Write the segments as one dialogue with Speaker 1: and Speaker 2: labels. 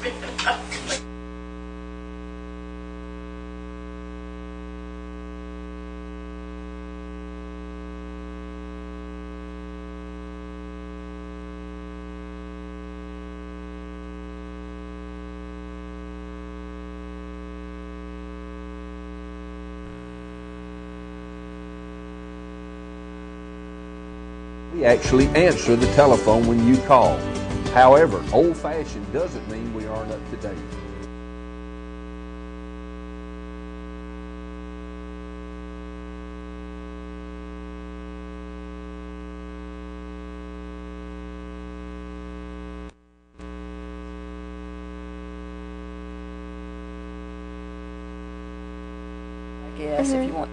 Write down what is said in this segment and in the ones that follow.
Speaker 1: We actually answer the telephone when you call. However, old-fashioned doesn't mean we aren't up to date.
Speaker 2: I guess if you want.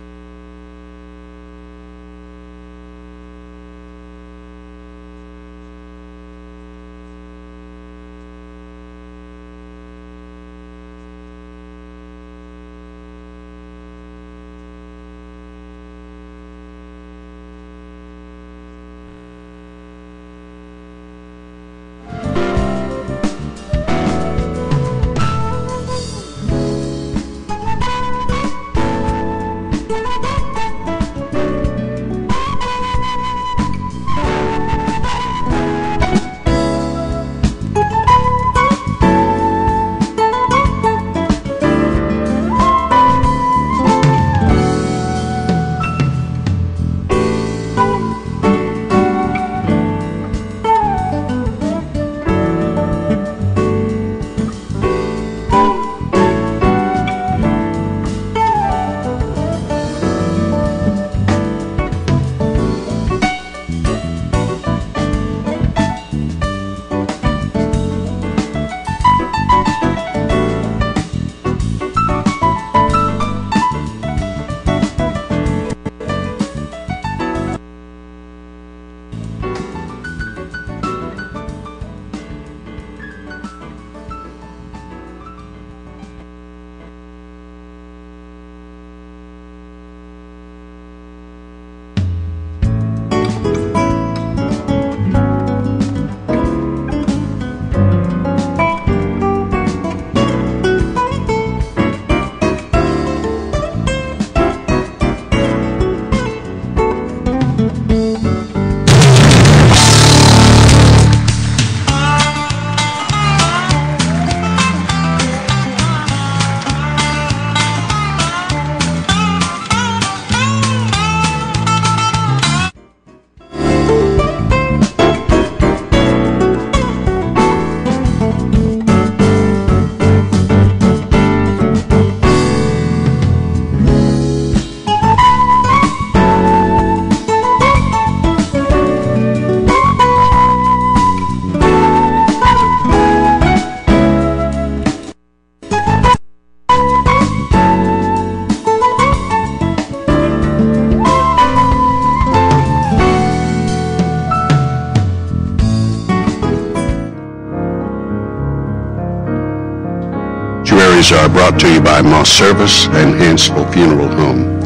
Speaker 3: Are brought to you by Moss Service and Hansville Funeral Home.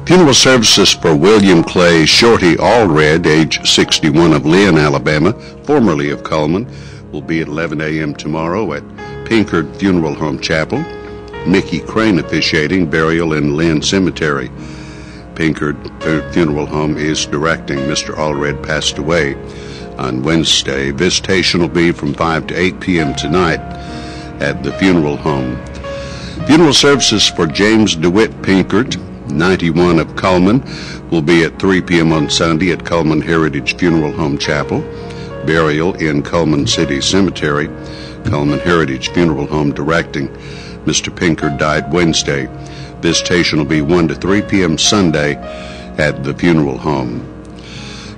Speaker 3: Funeral services for William Clay Shorty Allred, age 61, of Lynn, Alabama, formerly of Cullman, will be at 11 a.m. tomorrow at Pinkard Funeral Home Chapel. Mickey Crane officiating, burial in Lynn Cemetery. Pinkard Funeral Home is directing. Mr. Allred passed away on Wednesday. Visitation will be from 5 to 8 p.m. tonight at the funeral home. Funeral services for James DeWitt Pinkard, 91, of Cullman, will be at 3 p.m. on Sunday at Cullman Heritage Funeral Home Chapel. Burial in Cullman City Cemetery. Cullman Heritage Funeral Home directing. Mr. Pinkard died Wednesday. Visitation will be 1 to 3 p.m. Sunday at the funeral home.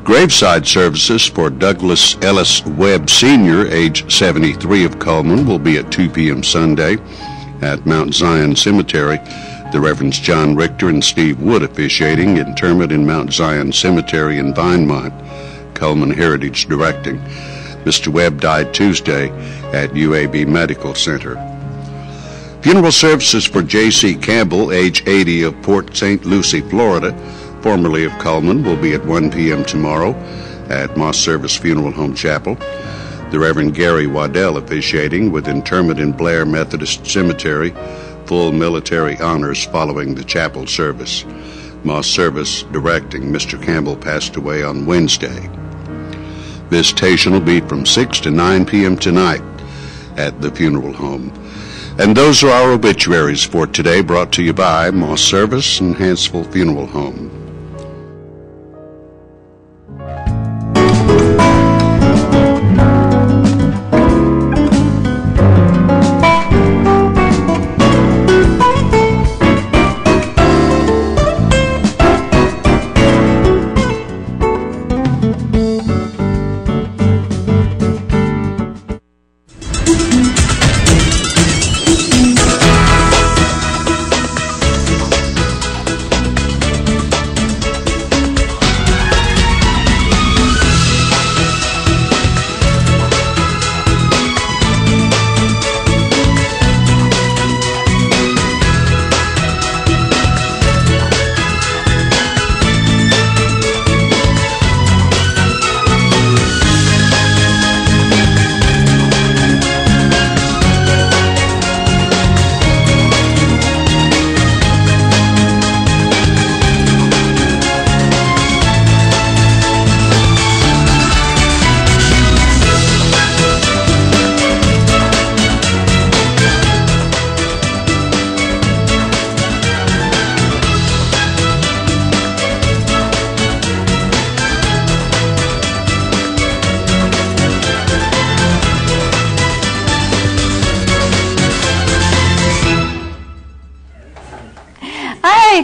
Speaker 3: Graveside services for Douglas Ellis Webb Sr., age 73, of Cullman, will be at 2 p.m. Sunday at Mount Zion Cemetery. The Reverends John Richter and Steve Wood officiating. Interment in Mount Zion Cemetery in Vinemont. Cullman Heritage directing. Mr. Webb died Tuesday at UAB Medical Center. Funeral services for J.C. Campbell, age 80, of Port St. Lucie, Florida, formerly of Cullman, will be at 1 p.m. tomorrow at Moss Service Funeral Home Chapel. The Reverend Gary Waddell officiating, with interment in Blair Methodist Cemetery, full military honors following the chapel service. Moss Service directing Mr. Campbell passed away on Wednesday. Visitation will be from 6 to 9 p.m. tonight at the funeral home. And those are our obituaries for today, brought to you by Moss Service and Hanceville Funeral Home.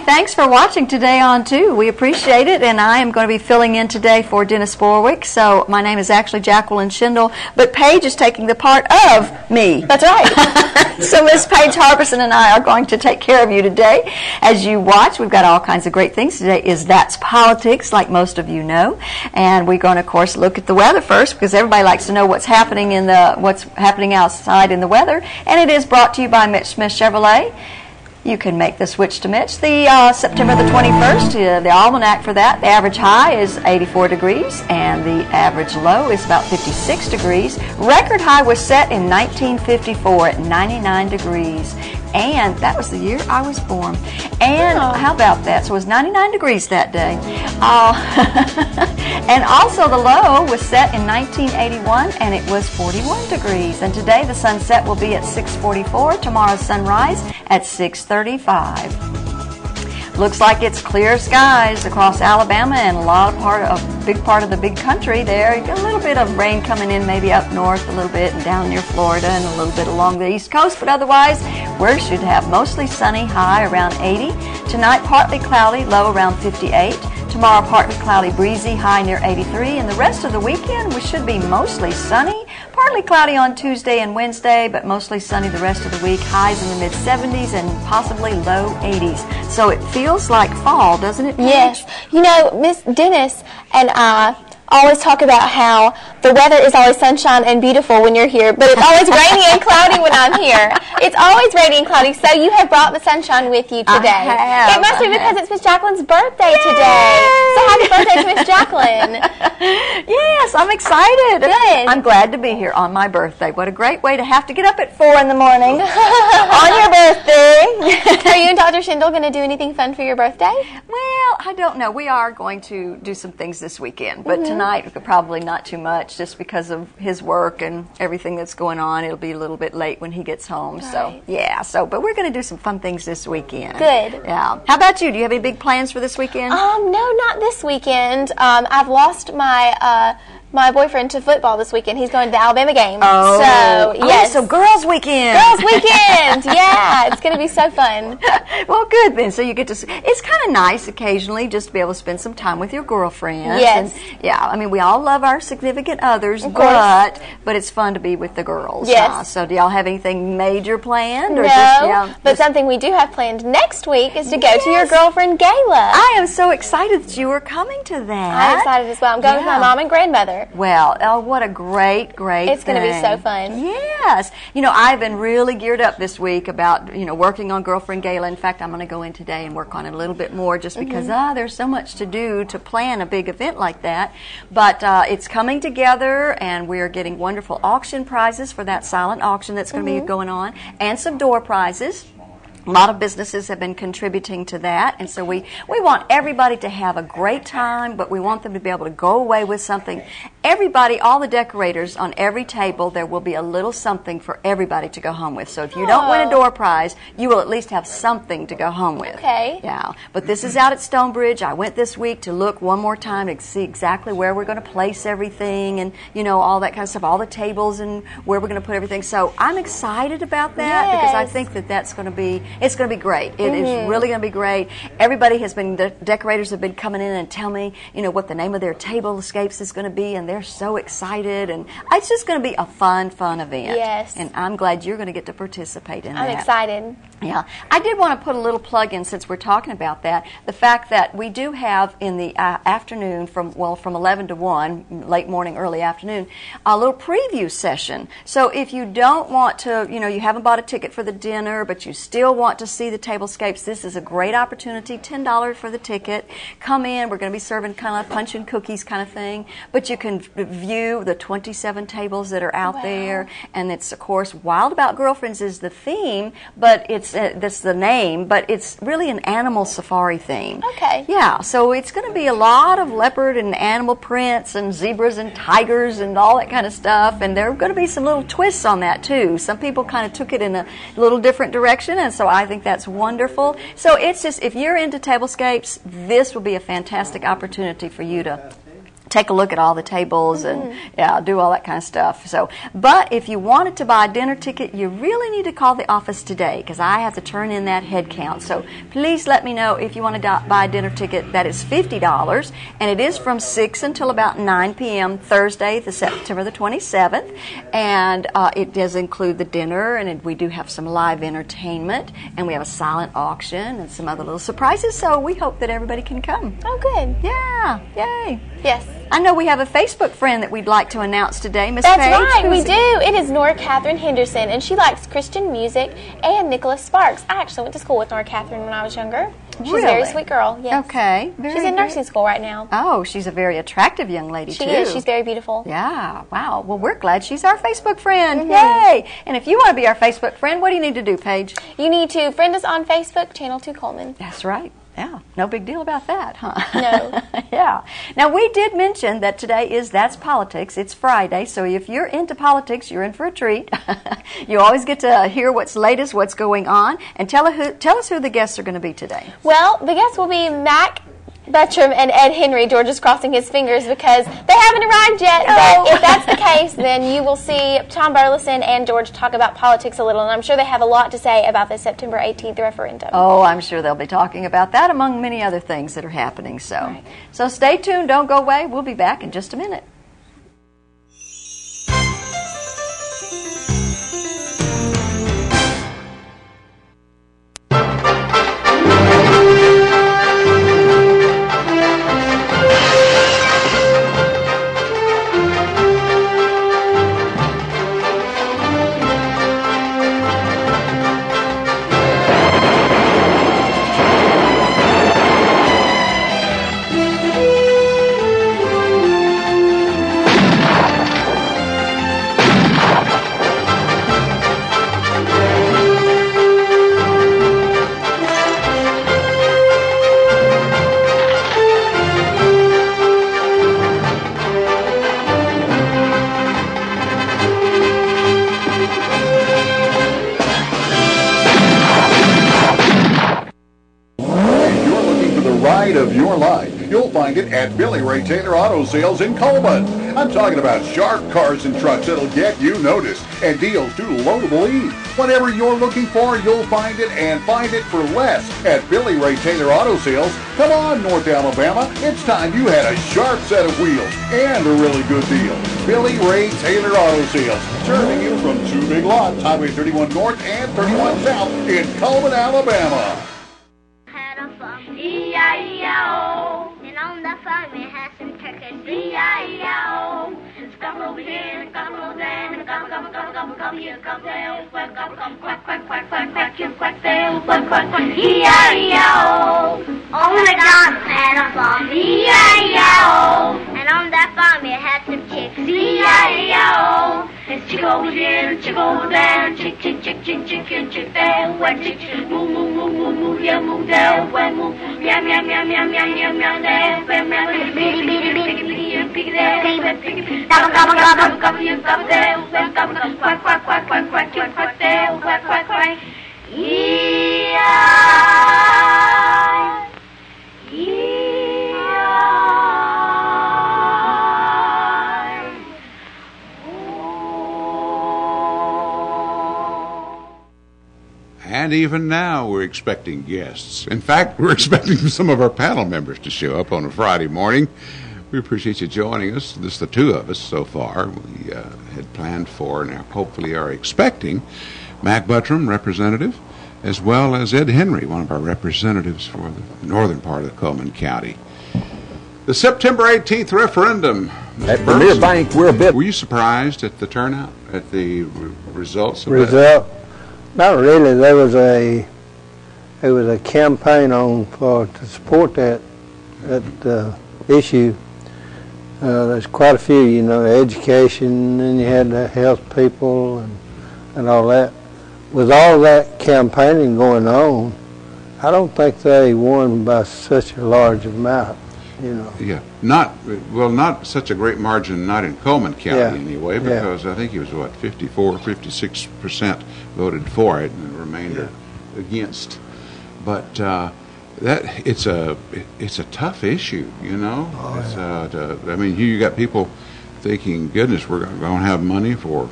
Speaker 2: Thanks for watching today on 2. We appreciate it, and I am going to be filling in today for Dennis Borwick. So my name is actually Jacqueline Schindel, but Paige is taking the part of me.
Speaker 4: That's right.
Speaker 2: So Miss Paige Harbison and I are going to take care of you today. As you watch, we've got all kinds of great things. Today is That's Politics, like most of you know. And we're going to, of course, look at the weather first, because everybody likes to know what's happening outside in the weather. And it is brought to you by Mitch Smith Chevrolet. You can make the switch to Mitch. The September the 21st, the almanac for that, the average high is 84 degrees, and the average low is about 56 degrees. Record high was set in 1954 at 99 degrees. And that was the year I was born. And how about that? So it was 99 degrees that day. And also the low was set in 1981, and it was 41 degrees. And today the sunset will be at 6:44. Tomorrow's sunrise at 6:35. Looks like it's clear skies across Alabama and a big part of the big country there. You got a little bit of rain coming in, maybe up north a little bit and down near Florida and a little bit along the east coast, but otherwise we should have mostly sunny, high around 80. Tonight partly cloudy, low around 58. Tomorrow partly cloudy, breezy, high near 83. And the rest of the weekend we should be mostly sunny, partly cloudy on Tuesday and Wednesday, but mostly sunny the rest of the week. Highs in the mid-70s and possibly low 80s. So it feels like fall, doesn't it, Paige?
Speaker 4: Yes. You know, Miss Dennis and I always talk about how the weather is always sunshine and beautiful when you're here, but it's always rainy and cloudy when I'm here. It's always rainy and cloudy, so you have brought the sunshine with you today. It must be because it's Miss Jacqueline's birthday today. So happy birthday to Miss Jacqueline.
Speaker 2: Yes, I'm excited.
Speaker 4: Good.
Speaker 2: I'm glad to be here on my birthday. What a great way to have to get up at 4 in the morning on your birthday.
Speaker 4: Are you and Dr. Schindel going to do anything fun for your birthday?
Speaker 2: Well, I don't know. We are going to do some things this weekend, but tonight probably not too much, just because of his work and everything that's going on. It'll be a little bit late when he gets home.
Speaker 4: Right.
Speaker 2: So yeah. But we're going to do some fun things this weekend.
Speaker 4: Good.
Speaker 2: Yeah. How about you? Do you have any big plans for this weekend?
Speaker 4: No, not this weekend. I've lost my boyfriend to football this weekend. He's going to the Alabama game.
Speaker 2: Oh.
Speaker 4: So, yes.
Speaker 2: So girls' weekend.
Speaker 4: Girls' weekend. Yeah, it's going to be so fun.
Speaker 2: Well, good then. So you get to. It's kind of nice occasionally just to be able to spend some time with your girlfriend.
Speaker 4: Yes.
Speaker 2: And, yeah. I mean, we all love our significant others,
Speaker 4: Of course.
Speaker 2: but it's fun to be with the girls.
Speaker 4: Yes.
Speaker 2: So do y'all have anything major planned? Or
Speaker 4: No, but something we do have planned next week is to go to your girlfriend gala.
Speaker 2: I am so excited that you are coming to that.
Speaker 4: I'm excited as well. I'm going with my mom and grandmother. here.
Speaker 2: Well, oh, what a great
Speaker 4: It's going to be so fun.
Speaker 2: Yes. You know, I've been really geared up this week about, working on Girlfriend Gala. In fact, I'm going to go in today and work on it a little bit more just because there's so much to do to plan a big event like that. But it's coming together, and we're getting wonderful auction prizes for that silent auction that's going to be going on, and some door prizes. A lot of businesses have been contributing to that, and so we want everybody to have a great time, but we want them to be able to go away with something. Everybody, all the decorators on every table, there will be a little something for everybody to go home with. So if you don't win a door prize, you will at least have something to go home with.
Speaker 4: Okay.
Speaker 2: Yeah. But this is out at Stonebridge. I went this week to look one more time to see exactly where we're going to place everything and, all that kind of stuff, all the tables and where we're going to put everything. So I'm excited about that because I think that's going to be... It's going to be great. It is really going to be great. Everybody has been, the decorators have been coming in and tell me, what the name of their table escapes is going to be, and they're so excited. And it's just going to be a fun event.
Speaker 4: Yes.
Speaker 2: And I'm glad you're going to get to participate in that.
Speaker 4: I'm excited.
Speaker 2: Yeah. I did want to put a little plug in since we're talking about that. The fact that we do have in the afternoon from 11 to 1, late morning, early afternoon, a little preview session. So if you don't want to, you haven't bought a ticket for the dinner, but you still want to see the tablescapes, this is a great opportunity. $10 for the ticket. Come in. We're going to be serving kind of punch and cookies kind of thing. But you can view the 27 tables that are out there. And it's, of course, Wild About Girlfriends is the theme, but that's the name, but it's really an animal safari theme.
Speaker 4: Okay.
Speaker 2: Yeah, so it's going to be a lot of leopard and animal prints and zebras and tigers and all that kind of stuff, and there are going to be some little twists on that too. Some people kind of took it in a little different direction, and so I think that's wonderful. So it's just, if you're into tablescapes, this will be a fantastic opportunity for you to take a look at all the tables and do all that kind of stuff. So, but if you wanted to buy a dinner ticket, you really need to call the office today because I have to turn in that head count. So please let me know if you want to buy a dinner ticket. That is $50, and it is from 6 until about 9 p.m. Thursday, September the 27th, and it does include the dinner, and we do have some live entertainment, and we have a silent auction and some other little surprises. So we hope that everybody can come.
Speaker 4: Oh, good.
Speaker 2: Yeah, yay.
Speaker 4: Yes.
Speaker 2: I know we have a Facebook friend that we'd like to announce today, Miss Paige.
Speaker 4: That's right, we do. It is Nora Catherine Henderson, and she likes Christian music and Nicholas Sparks. I actually went to school with Nora Catherine when I was younger. She's a very sweet girl. Yes.
Speaker 2: Okay.
Speaker 4: She's in nursing school right now.
Speaker 2: Oh, she's a very attractive young lady,
Speaker 4: too.
Speaker 2: She
Speaker 4: is. She's very beautiful.
Speaker 2: Yeah. Wow. Well, we're glad she's our Facebook friend. Yay. And if you want to be our Facebook friend, what do you need to do, Paige?
Speaker 4: You need to friend us on Facebook, Channel 2 Coleman.
Speaker 2: That's right. Yeah, no big deal about that, huh?
Speaker 4: No.
Speaker 2: Yeah. Now, we did mention that today is That's Politics. It's Friday, so if you're into politics, you're in for a treat. You always get to hear what's latest, what's going on, and tell us who the guests are going to be today.
Speaker 4: Well, the guests will be Mac Buttram and Ed Henry. George is crossing his fingers because they haven't arrived yet.
Speaker 2: No.
Speaker 4: But if that's the case, then you will see Tom Burleson and George talk about politics a little, and I'm sure they have a lot to say about the September 18th referendum.
Speaker 2: Oh, I'm sure they'll be talking about that among many other things that are happening. So stay tuned. Don't go away. We'll be back in just a minute.
Speaker 5: Of your life. You'll find it at Billy Ray Taylor Auto Sales in Coleman. I'm talking about sharp cars and trucks that'll get you noticed and deals to low to believe. Whatever you're looking for, you'll find it and find it for less at Billy Ray Taylor Auto Sales. Come on, North Alabama. It's time you had a sharp set of wheels and a really good deal. Billy Ray Taylor Auto Sales, serving you from two big lots, Highway 31 North and 31 South in Coleman, Alabama.
Speaker 6: E-I-E-I-O, and on the farm it has some E-I-E-I-O. Gobble over here and gobble over there and gobble, gobble, gobble, gobble, gobble here, gobble there, quack, gobble, gobble, quack, quack, quack, quack, quack, here, quack there, quack, quack, quack, E-I-E-I-O. On the garden had a farm, E-I-E-I-O. And on that farm it had some chicks, E-I-E-I-O. There's chick over here and chick over there and chick, chick, chick, chick, chick, and chick there, where chick, moo, moo, moo, moo, moo, yeah, moo there, where moo, meow, meow, meow, meow, meow, meow, meow there, where meow, bitty, bitty, bitty, bitty, bitty, and piggy there, piggy, gobble, gobble, gobble, gobble, you gobble there, where gobble, gobble, quack, quack, quack, quack, quack, quack, quack there, quack, quack, quack,
Speaker 3: And even now, we're expecting guests. In fact, we're expecting some of our panel members to show up on a Friday morning. We appreciate you joining us. This is the two of us so far. We had planned for and hopefully are expecting Mac Buttram, representative, as well as Ed Henry, one of our representatives for the northern part of Coleman County. The September 18th referendum.
Speaker 1: At Premier Bank, we're a bit...
Speaker 3: Were you surprised at the turnout, at the results of
Speaker 7: that? Not really. There was a campaign on to support that issue. There's quite a few, education, and you had the health people and all that. With all that campaigning going on, I don't think they won by such a large amount.
Speaker 3: Yeah, not such a great margin, not in Coleman County anyway, because I think it was 56% voted for it, and the remainder against. But that it's a tough issue, I mean, here you got people thinking, goodness, we're going to have money for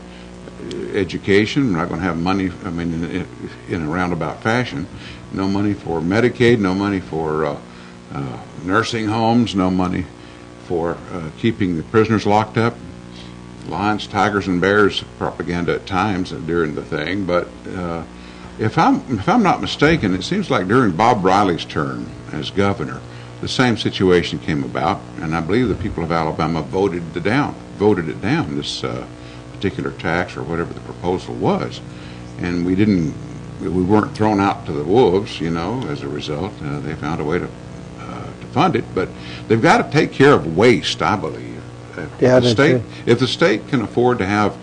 Speaker 3: education. We're not going to have money. I mean, in a roundabout fashion, no money for Medicaid, no money for nursing homes, no money for keeping the prisoners locked up. Lions, tigers, and bears propaganda at times during the thing. But if I'm not mistaken, it seems like during Bob Riley's term as governor, the same situation came about, and I believe the people of Alabama voted it down. This particular tax or whatever the proposal was, and we weren't thrown out to the wolves. As a result, they found a way to fund it, but they've got to take care of waste, I believe. If the state can afford to have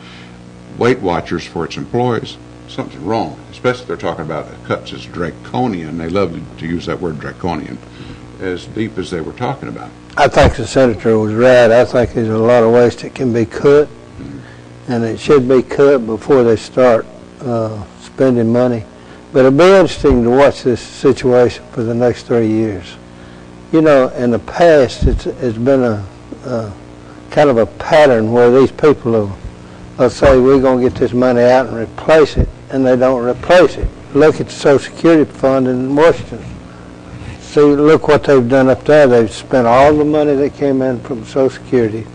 Speaker 3: Weight Watchers for its employees, something's wrong. Especially if they're talking about cuts as draconian. They love to use that word draconian, as deep as they were talking about.
Speaker 7: I think the senator was right. I think there's a lot of waste that can be cut, and it should be cut before they start spending money. But it'll be interesting to watch this situation for the next 3 years. In the past, it's been a kind of a pattern where these people will say, we're going to get this money out and replace it, and they don't replace it. Look at the Social Security Fund in Washington. See, look what they've done up there. They've spent all the money that came in from Social Security,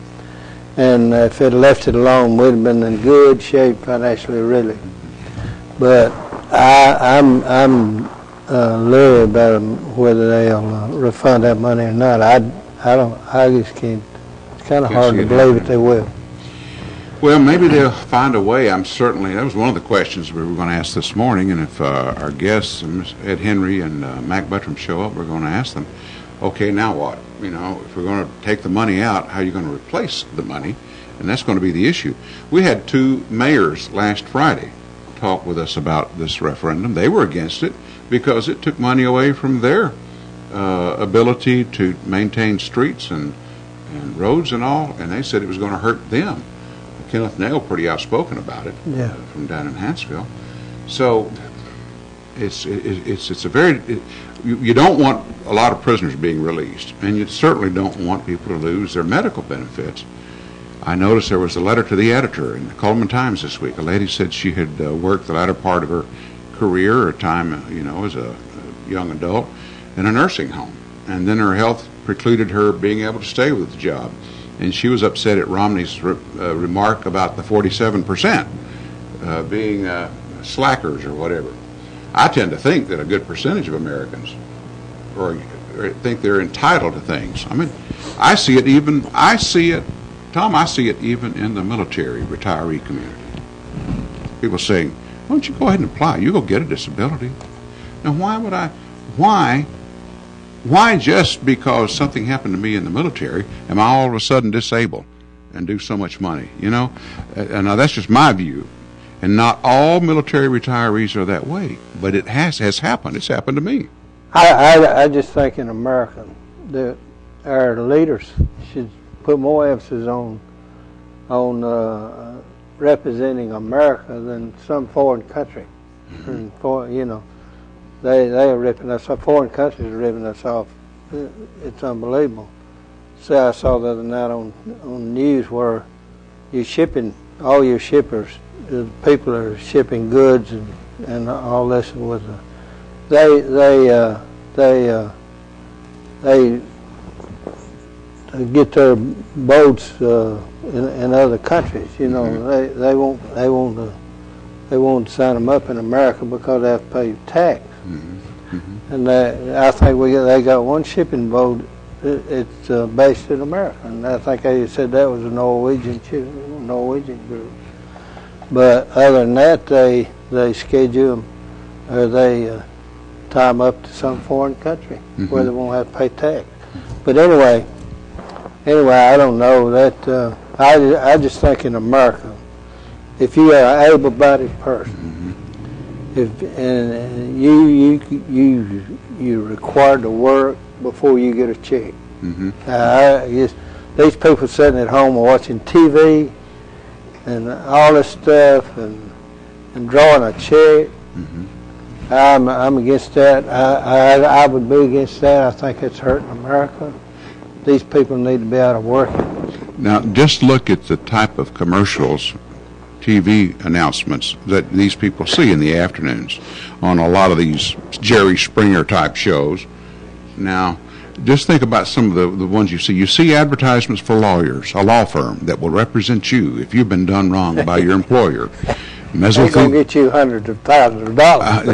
Speaker 7: and if they'd left it alone, we'd have been in good shape financially, really. But I'm leery about whether they'll refund that money or not. I just can't. It's kind of hard to believe that they will.
Speaker 3: Well, maybe they'll find a way. That was one of the questions we were going to ask this morning, and if our guests, Ed Henry and Mac Buttram, show up, we're going to ask them, okay, now what? If we're going to take the money out, how are you going to replace the money? And that's going to be the issue. We had 2 mayors last Friday talk with us about this referendum. They were against it because it took money away from their ability to maintain streets and roads and all, and they said it was going to hurt them. Kenneth Nail pretty outspoken about it from down in Huntsville. So it's a very you don't want a lot of prisoners being released, and you certainly don't want people to lose their medical benefits. I noticed there was a letter to the editor in the Coleman Times this week. A lady said she had worked the latter part of her career or time, as a young adult in a nursing home, and then her health precluded her being able to stay with the job. And she was upset at Romney's remark about the 47% being slackers or whatever. I tend to think that a good percentage of Americans, or
Speaker 8: think they're entitled to things. I mean, I see it, Tom, I see it even in the military retiree community. People saying, why don't you go ahead and apply? You go get a disability. Now, why just because something happened to me in the military am I all of a sudden disabled and do so much money, you know? And now that's just my view. And not all military retirees are that way, but it has happened. It's happened to me.
Speaker 7: I just think in America that our leaders should put more emphasis on representing America than some foreign country.
Speaker 8: Mm-hmm.
Speaker 7: And they are ripping us off. Foreign countries are ripping us off. It's unbelievable. See, I saw the other night on news where you're shipping, all your shippers, the people are shipping goods and all this with they get their boats in other countries. You know, mm-hmm. they won't sign them up in America because they have to pay tax. Mm-hmm. Mm-hmm. And I think they got one shipping boat. It's based in America, and I think they said that was a Norwegian group. But other than that, they schedule them, or they tie them up to some foreign country mm-hmm. where they won't have to pay tax. But anyway, I don't know that. I just think in America, if you are an able-bodied person, mm-hmm. you're required to work before you get a check. Mm-hmm. These people sitting at home are watching TV and all this stuff and drawing a check. Mm-hmm. I'm against that. I would be against that. I think it's hurting America. These people need to be out of work.
Speaker 8: Now, just look at the type of commercials, TV announcements that these people see in the afternoons on a lot of these Jerry Springer type shows. Now, just think about some of the ones you see. You see advertisements for lawyers, a law firm that will represent you if you've been done wrong by your employer.
Speaker 7: They're going to get you hundreds of thousands of dollars.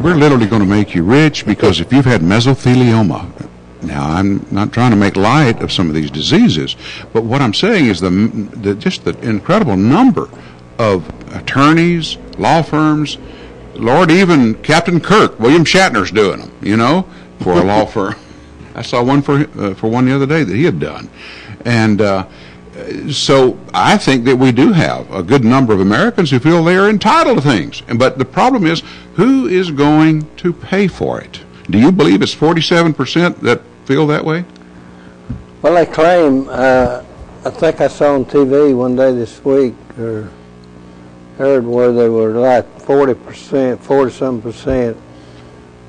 Speaker 8: We're literally going to make you rich because if you've had mesothelioma, now I'm not trying to make light of some of these diseases, but what I'm saying is just the incredible number of attorneys, law firms, Lord, even Captain Kirk, William Shatner's doing them, you know, for a law firm. I saw one for one the other day that he had done. And so I think that we do have a good number of Americans who feel they are entitled to things. But the problem is, who is going to pay for it? Do you believe it's 47% that feel that way?
Speaker 7: Well, they claim, I think I saw on TV one day this week, or heard where they were like 40-some%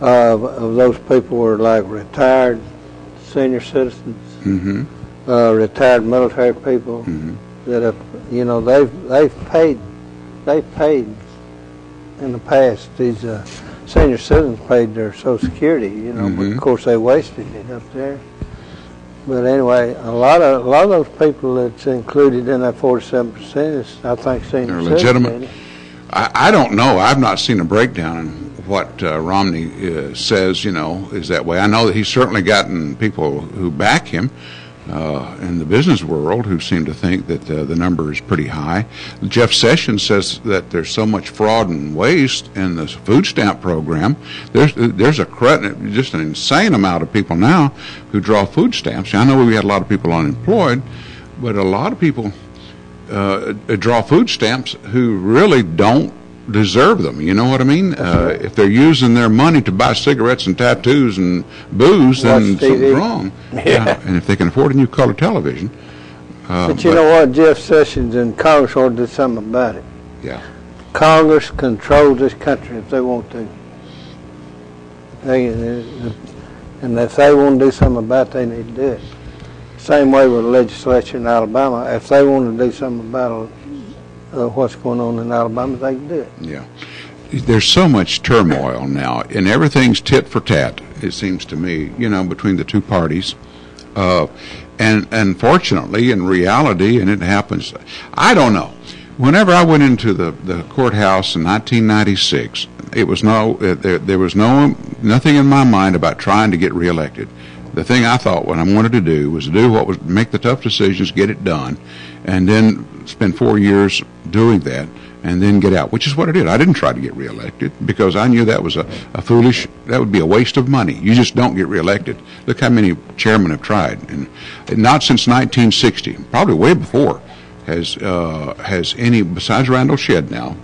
Speaker 7: of those people were like retired senior citizens, mm-hmm. Retired military people mm-hmm. that have, they've paid in the past. These senior citizens paid their Social Security, mm-hmm. but of course they wasted it up there. But anyway, a lot of those people that's included in that 47% is, I think, senior
Speaker 8: citizens. They're legitimate. I don't know. I've not seen a breakdown in what Romney says, is that way. I know that he's certainly gotten people who back him in the business world who seem to think that the number is pretty high. Jeff Sessions says that there's so much fraud and waste in the food stamp program. There's just an insane amount of people now who draw food stamps. I know we had a lot of people unemployed, but a lot of people draw food stamps who really don't deserve them. You know what I mean? If they're using their money to buy cigarettes and tattoos and booze, then something's wrong. Yeah. And if they can afford a new color television.
Speaker 7: But you know what? Jeff Sessions and Congress ought to do something about it.
Speaker 8: Yeah.
Speaker 7: Congress controls this country if they want to. And if they want to do something about it, they need to do it. Same way with the legislature in Alabama. If they want to do something about what's going on in Alabama, they can do it.
Speaker 8: Yeah. There's so much turmoil now, and everything's tit for tat, it seems to me, between the two parties. And fortunately, in reality, and it happens, I don't know. Whenever I went into the courthouse in 1996, there was nothing in my mind about trying to get reelected. The thing I thought what I wanted to do was make the tough decisions, get it done, and then spend 4 years doing that, and then get out, which is what I did. I didn't try to get reelected because I knew that was that would be a waste of money. You just don't get reelected. Look how many chairmen have tried, and not since 1960, probably way before, has any, besides Randall Shedd now,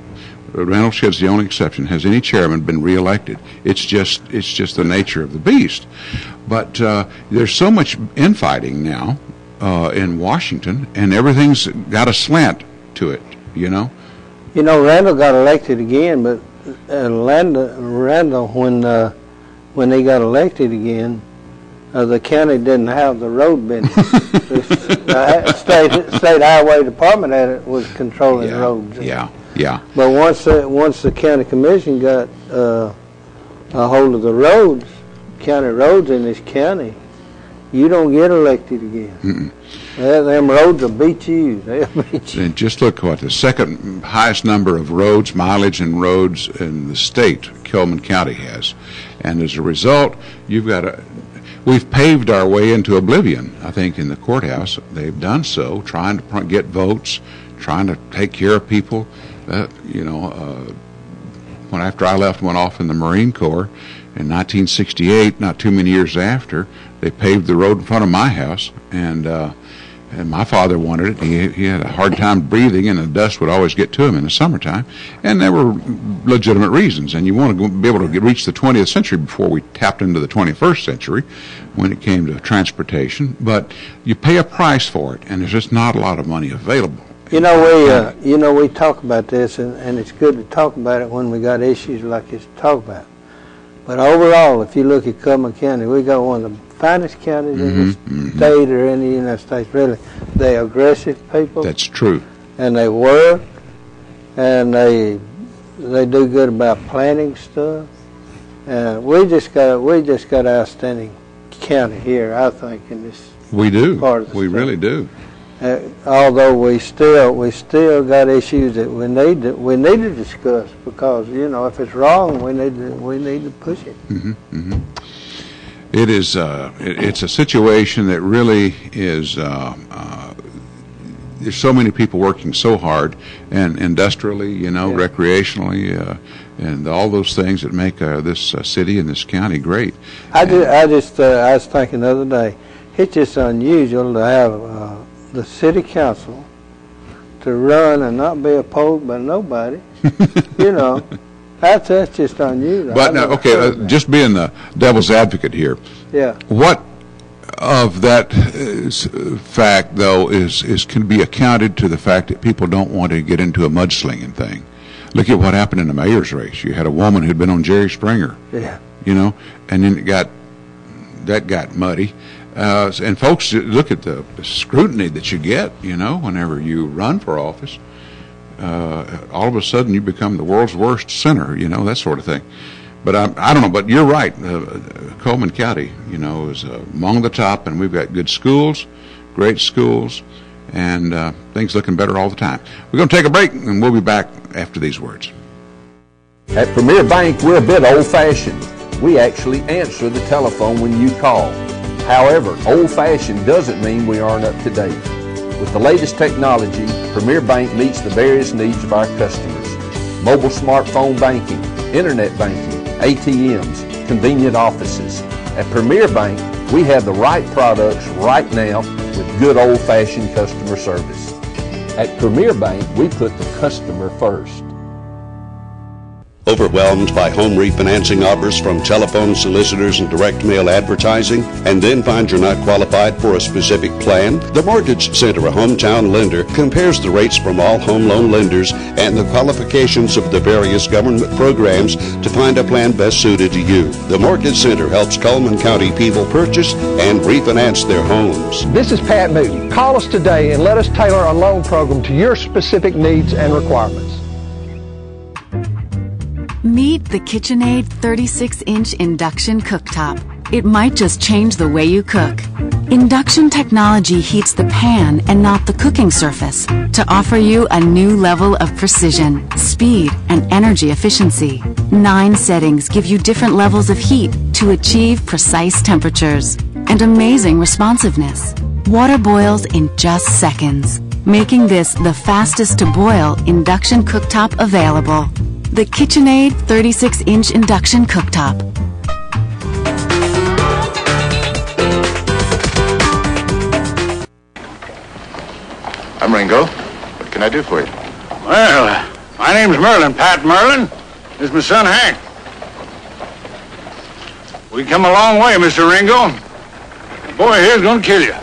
Speaker 8: Randall Shedd's the only exception, has any chairman been reelected. It's just the nature of the beast. But there's so much infighting now in Washington, and everything's got a slant to it, you know.
Speaker 7: You know, Randall got elected again, but Randall, when he got elected again, the county didn't have the road business. The state highway department was controlling the roads.
Speaker 8: Yeah.
Speaker 7: But once the county commission got a hold of the roads, county roads in this county, you don't get elected again.
Speaker 8: Mm-mm.
Speaker 7: Them roads will beat you. They'll beat you.
Speaker 8: And just look what the second highest number of roads, mileage in roads in the state, Coleman County has. And as a result, we've paved our way into oblivion, I think, in the courthouse. They've done so, trying to get votes, trying to take care of people. When after I left, went off in the Marine Corps in 1968, not too many years after, they paved the road in front of my house, and my father wanted it. He had a hard time breathing, and the dust would always get to him in the summertime, and there were legitimate reasons. And you want to be able to reach the 20th century before we tapped into the 21st century when it came to transportation, but you pay a price for it, and there's just not a lot of money available.
Speaker 7: We talk about this, and it's good to talk about it when we got issues like this to talk about. But overall, if you look at Coleman County, we got one of the finest counties in the state or in the United States, really. They're aggressive people.
Speaker 8: That's true.
Speaker 7: And they work, and they do good about planning stuff. We just got outstanding county here, I think, in this
Speaker 8: we do.
Speaker 7: part of the
Speaker 8: we
Speaker 7: state.
Speaker 8: really do.
Speaker 7: Although we still got issues that we need to discuss, because if it's wrong, we need to push it.
Speaker 8: It is it's a situation that really is. There's so many people working so hard, and industrially, recreationally, and all those things that make this city and this county great.
Speaker 7: I was thinking the other day, it's just unusual to have the city council to run and not be opposed by nobody. That's just unusual.
Speaker 8: But now, just being the devil's advocate here.
Speaker 7: Yeah.
Speaker 8: What of that fact, though, can be accounted to the fact that people don't want to get into a mudslinging thing? Look at what happened in the mayor's race. You had a woman who'd been on Jerry Springer.
Speaker 7: Yeah.
Speaker 8: And then that got muddy. And folks, look at the scrutiny that you get, whenever you run for office. All of a sudden you become the world's worst sinner, that sort of thing. But I don't know, but you're right. Coleman County, is among the top, and we've got good schools, great schools, and things looking better all the time. We're going to take a break, and we'll be back after these words.
Speaker 1: At Premier Bank, we're a bit old-fashioned. We actually answer the telephone when you call. However, old-fashioned doesn't mean we aren't up to date. With the latest technology, Premier Bank meets the various needs of our customers. Mobile smartphone banking, internet banking, ATMs, convenient offices. At Premier Bank, we have the right products right now with good old-fashioned customer service. At Premier Bank, we put the customer first.
Speaker 3: Overwhelmed by home refinancing offers from telephone solicitors and direct mail advertising, and then find you're not qualified for a specific plan? The Mortgage Center, a hometown lender, compares the rates from all home loan lenders and the qualifications of the various government programs to find a plan best suited to you. The Mortgage Center helps Coleman County people purchase and refinance their homes.
Speaker 9: This is Pat Moody. Call us today and let us tailor a loan program to your specific needs and requirements.
Speaker 10: Meet the KitchenAid 36-inch induction cooktop. It might just change the way you cook. Induction technology heats the pan and not the cooking surface to offer you a new level of precision, speed, and energy efficiency. 9 settings give you different levels of heat to achieve precise temperatures. and amazing responsiveness. Water boils in just seconds, making this the fastest to boil induction cooktop available. The KitchenAid 36-inch induction cooktop.
Speaker 11: I'm Ringo. What can I do for you?
Speaker 12: Well, my name's Merlin, Pat Merlin. This is my son, Hank. We come a long way, Mr. Ringo. The boy here's gonna kill you.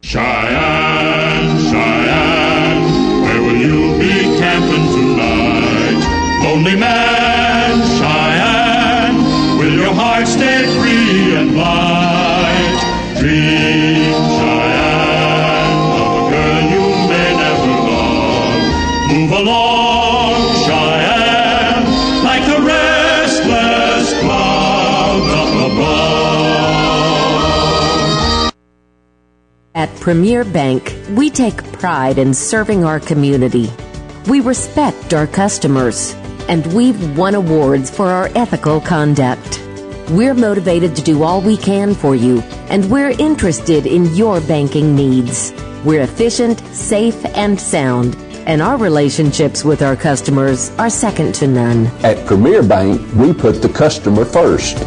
Speaker 13: Cheyenne, Cheyenne, where will you be camping tonight? Lonely man, Cheyenne, will your heart stay free and light? Dream, Cheyenne, of a girl you may never love. Move along, Cheyenne, like the restless clouds up above.
Speaker 14: At Premier Bank, we take pride in serving our community. We respect our customers, and we've won awards for our ethical conduct. We're motivated to do all we can for you, and we're interested in your banking needs. We're efficient, safe, and sound, and our relationships with our customers are second to none.
Speaker 1: At Premier Bank, we put the customer first.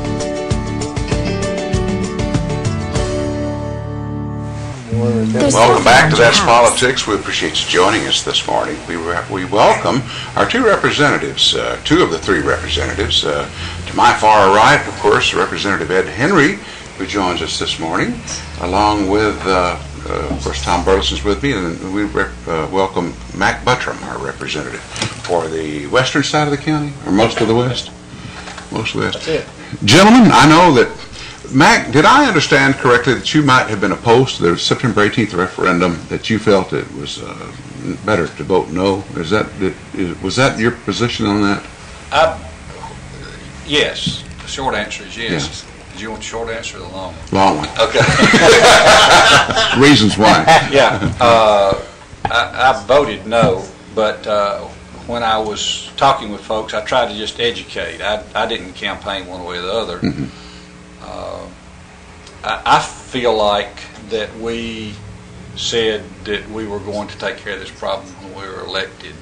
Speaker 8: Welcome back to That's Politics. We appreciate you joining us this morning. We welcome our two representatives, two of the three representatives. To my far right, of course, Representative Ed Henry, who joins us this morning, along with, of course, Tom Burleson's with me, and we welcome Mac Buttram, our representative, for the western side of the county, or most of the west? Most of the west. That's it. Gentlemen, I know that Mac, did I understand correctly that you might have been opposed to the September 18th referendum, that you felt it was better to vote no? Was that your position on that?
Speaker 15: Yes. The short answer is yes. Do you want the short answer or the long one?
Speaker 8: Long one.
Speaker 15: Okay.
Speaker 8: Reasons why.
Speaker 15: Yeah. I voted no, but when I was talking with folks, I tried to just educate. I didn't campaign one way or the other. Mm-hmm. I feel like that we said that we were going to take care of this problem when we were elected.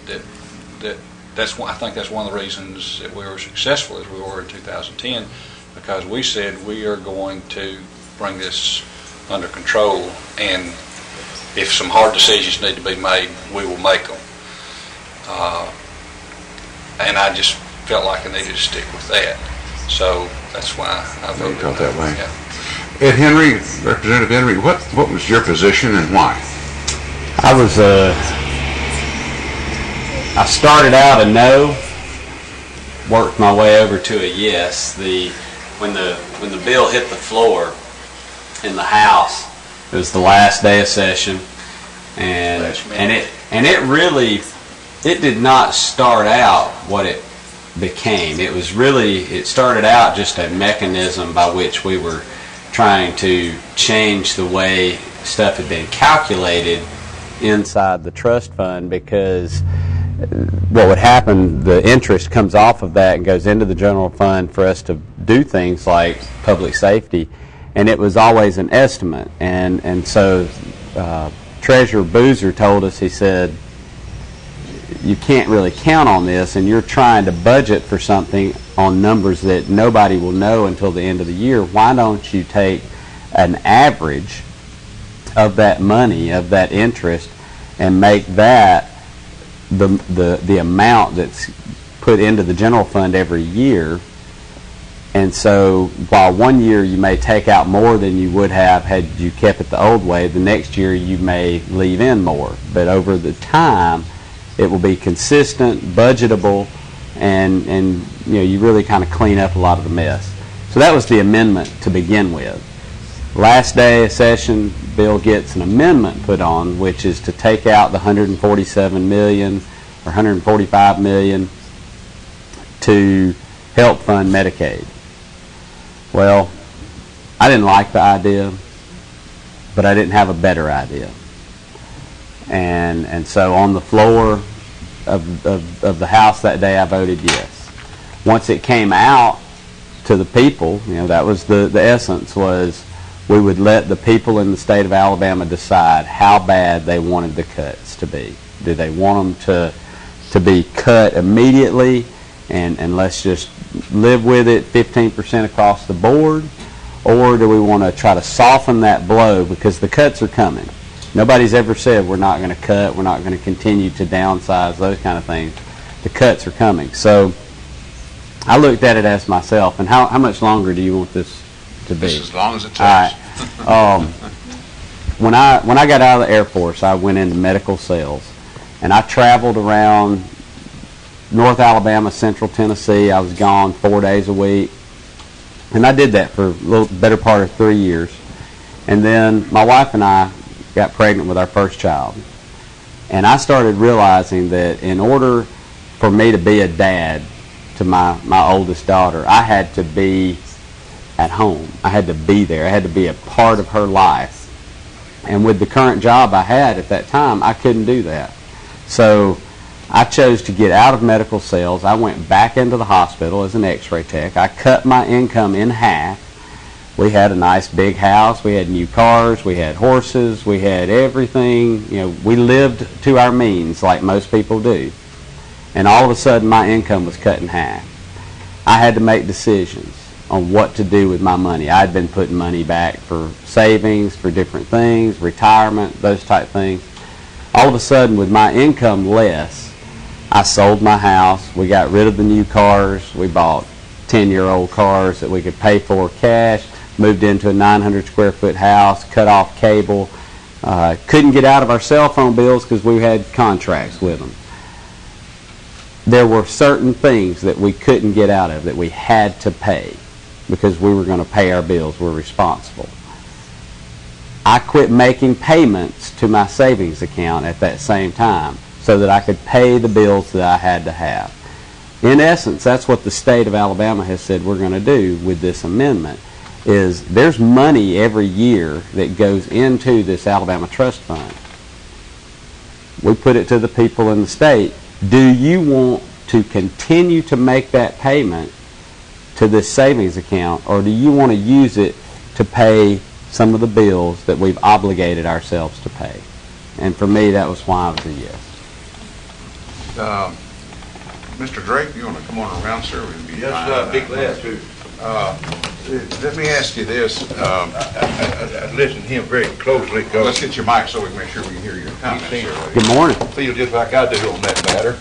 Speaker 15: That's one, I think that's one of the reasons that we were successful as we were in 2010, because we said we are going to bring this under control, and if some hard decisions need to be made, we will make them. And I just felt like I needed to stick with that. So that's why I voted
Speaker 8: that way.
Speaker 15: Yeah.
Speaker 8: Ed Henry, Representative Henry, what was your position and why?
Speaker 16: I started out a no, worked my way over to a yes. When the bill hit the floor in the House, it was the last day of session, and it did not start out what it became. It started out just a mechanism by which we were trying to change the way stuff had been calculated inside the trust fund, because what would happen, the interest comes off of that and goes into the general fund for us to do things like public safety, and it was always an estimate. And so Treasurer Boozer told us, he said, you can't really count on this, and you're trying to budget for something on numbers that nobody will know until the end of the year. Why don't you take an average of that money, of that interest, and make that the amount that's put into the general fund every year? And so while one year you may take out more than you would have had you kept it the old way, the next year you may leave in more. But over the time, it will be consistent, budgetable, and you really kind of clean up a lot of the mess. So that was the amendment to begin with. Last day of session, Bill gets an amendment put on, which is to take out the $147 million or $145 million to help fund Medicaid. Well, I didn't like the idea, but I didn't have a better idea. And so on the floor of the House that day, I voted yes. Once it came out to the people, that was the essence, was we would let the people in the state of Alabama decide how bad they wanted the cuts to be. Do they want them to be cut immediately and let's just live with it 15% across the board? Or do we want to try to soften that blow, because the cuts are coming? Nobody's ever said we're not going to cut, we're not going to continue to downsize, those kind of things. The cuts are coming. So I looked at it as myself, and how much longer do you want this to be?
Speaker 8: Just as long as it takes.
Speaker 16: All right. When I got out of the Air Force, I went into medical sales, and I traveled around North Alabama, Central Tennessee. I was gone 4 days a week, and I did that for a little better part of 3 years. And then my wife and I got pregnant with our first child, and I started realizing that in order for me to be a dad to my oldest daughter, I had to be at home. I had to be there. I had to be a part of her life. And with the current job I had at that time, I couldn't do that. So I chose to get out of medical sales. I went back into the hospital as an x-ray tech. I cut my income in half. We had a nice big house. We had new cars. We had horses. We had everything. We lived to our means like most people do. And all of a sudden, my income was cut in half. I had to make decisions on what to do with my money. I'd been putting money back for savings, for different things, retirement, those type things. All of a sudden, with my income less, I sold my house. We got rid of the new cars. We bought 10-year-old cars that we could pay for cash, moved into a 900 square foot house, cut off cable. Couldn't get out of our cell phone bills because we had contracts with them. There were certain things that we couldn't get out of that we had to pay because we were going to pay our bills. We're responsible. I quit making payments to my savings account at that same time so that I could pay the bills that I had to have. In essence, that's what the state of Alabama has said we're going to do with this amendment, is there's money every year that goes into this Alabama Trust Fund. We put it to the people in the state. Do you want to continue to make that payment to this savings account, or do you want to use it to pay some of the bills that we've obligated ourselves to pay? And for me, that was why I was a yes.
Speaker 8: Mr. Drake, you want to come on around, sir?
Speaker 17: Yes, I'd be glad to.
Speaker 8: Let me ask you this.
Speaker 17: I listened to him very closely.
Speaker 8: Let's get your mic so we can make sure we can hear your comments.
Speaker 16: Good morning.
Speaker 17: Feel just like I do on that matter.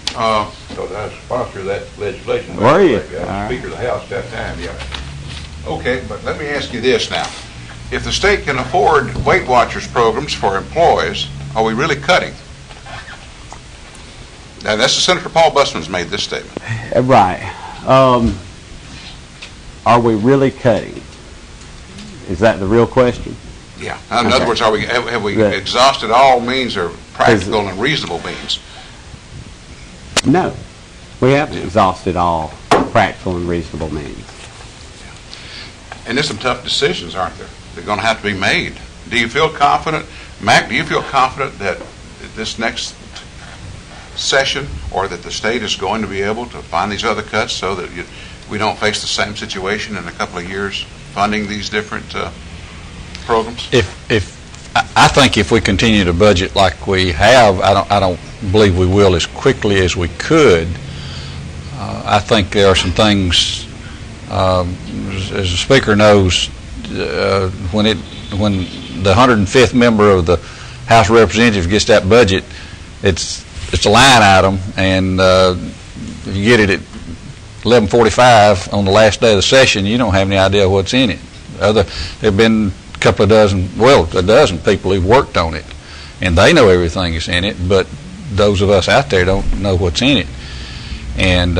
Speaker 17: Because I was sponsor of that legislation.
Speaker 16: Were you?
Speaker 17: I was Speaker of the House at that time, yeah.
Speaker 8: Okay, but let me ask you this now. If the state can afford Weight Watchers programs for employees, are we really cutting? Now, that's the Senator Paul Bustram's made this statement.
Speaker 16: Right. Are we really cutting? Is that the real question?
Speaker 8: Yeah. In other words, have we exhausted all means or practical and reasonable means?
Speaker 16: No. We haven't exhausted all practical and reasonable means.
Speaker 8: And there's some tough decisions, aren't there? They're going to have to be made. Do you feel confident, Mac, do you feel confident that this next session, or that the state is going to be able to find these other cuts so that we don't face the same situation in a couple of years funding these different programs?
Speaker 15: I think if we continue to budget like we have, I don't believe we will as quickly as we could. I think there are some things, as the Speaker knows, when the 105th member of the House of Representatives gets that budget, it's a line item, and if you get it at 11:45 on the last day of the session, you don't have any idea what's in it. There have been a couple of a dozen people who've worked on it, and they know everything that's in it, but those of us out there don't know what's in it. And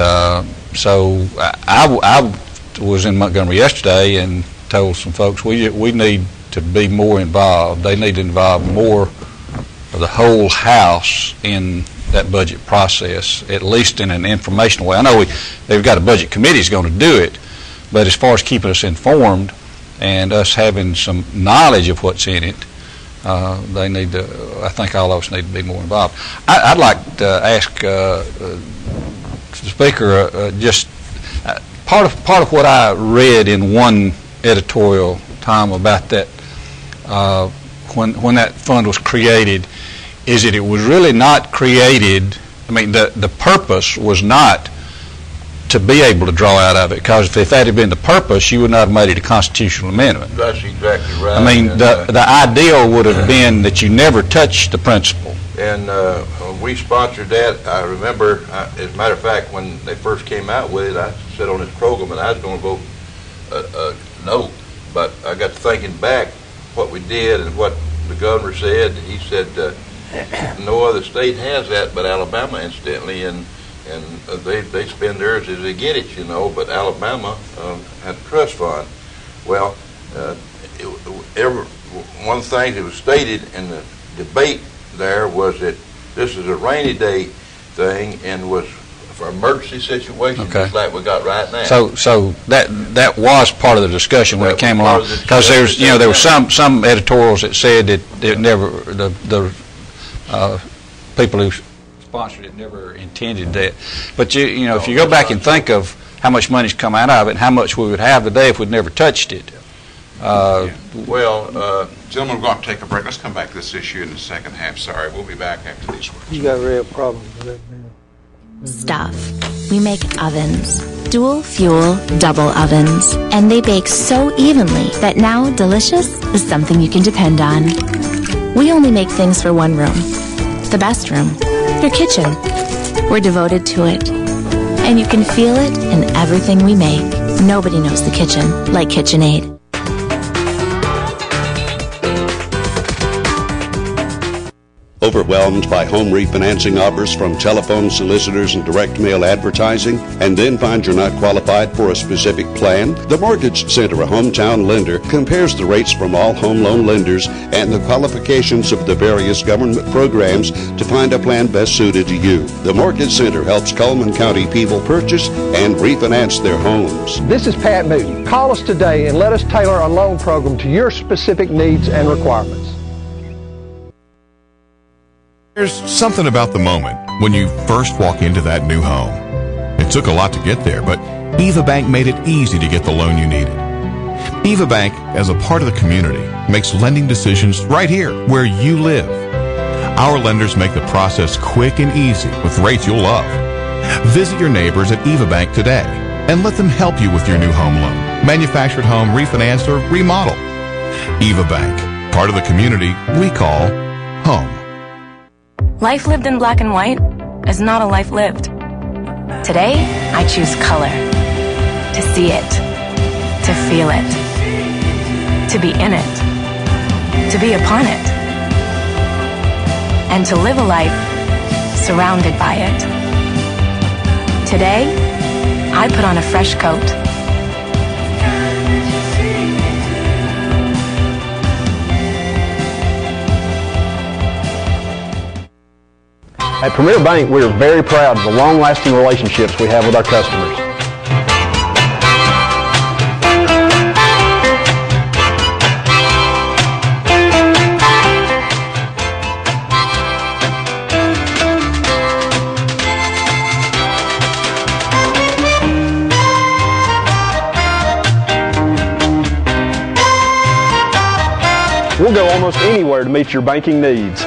Speaker 15: so I was in Montgomery yesterday and told some folks we need to be more involved. They need to involve more of the whole House in that budget process, at least in an informational way. I know they've got a budget committee that's going to do it, but as far as keeping us informed and us having some knowledge of what's in it, they need to. I think all of us need to be more involved. I'd like to ask the Speaker just part of what I read in one editorial, Tom, about that when that fund was created, is that it was really not created. I mean, the purpose was not to be able to draw out of it, because if that had been the purpose, you would not have made it a constitutional amendment.
Speaker 17: That's exactly right.
Speaker 15: I mean, the ideal would have been that you never touch the principal.
Speaker 17: And we sponsored that. I remember, as a matter of fact, when they first came out with it, I sat on this program and I was going to vote no. But I got to thinking back what we did and what the governor said. He said no other state has that but Alabama, incidentally, and they spend theirs as they get it, you know. But Alabama had a trust fund. Well, one of the things that was stated in the debate there was that this is a rainy day thing and was for emergency situations, just like we got right now.
Speaker 15: So that was part of the discussion when it came along, because there were some editorials that said that it never the people who sponsored it never intended that. But if you go back and think of how much money's come out of it and how much we would have today if we'd never touched it.
Speaker 8: Gentlemen, we're going to take a break. Let's come back to this issue in the second half. Sorry, we'll be back after these words.
Speaker 7: You got real problems with that now.
Speaker 18: Stuff. We make ovens. Dual fuel, double ovens. And they bake so evenly that now delicious is something you can depend on. We only make things for one room. The best room. Your kitchen. We're devoted to it. And you can feel it in everything we make. Nobody knows the kitchen like KitchenAid.
Speaker 3: Overwhelmed by home refinancing offers from telephone solicitors and direct mail advertising, and then find you're not qualified for a specific plan? The Mortgage Center, a hometown lender, compares the rates from all home loan lenders and the qualifications of the various government programs to find a plan best suited to you. The Mortgage Center helps Cullman County people purchase and refinance their homes.
Speaker 9: This is Pat Newton. Call us today and let us tailor a loan program to your specific needs and requirements.
Speaker 19: There's something about the moment when you first walk into that new home. It took a lot to get there, but Eva Bank made it easy to get the loan you needed. Eva Bank, as a part of the community, makes lending decisions right here where you live. Our lenders make the process quick and easy with rates you'll love. Visit your neighbors at Eva Bank today and let them help you with your new home loan, manufactured home, refinance, or remodel. Eva Bank, part of the community we call home.
Speaker 20: Life lived in black and white is not a life lived. Today, I choose color. To see it. To feel it. To be in it. To be upon it. And to live a life surrounded by it. Today, I put on a fresh coat.
Speaker 9: At Premier Bank, we are very proud of the long-lasting relationships we have with our customers. We'll go almost anywhere to meet your banking needs.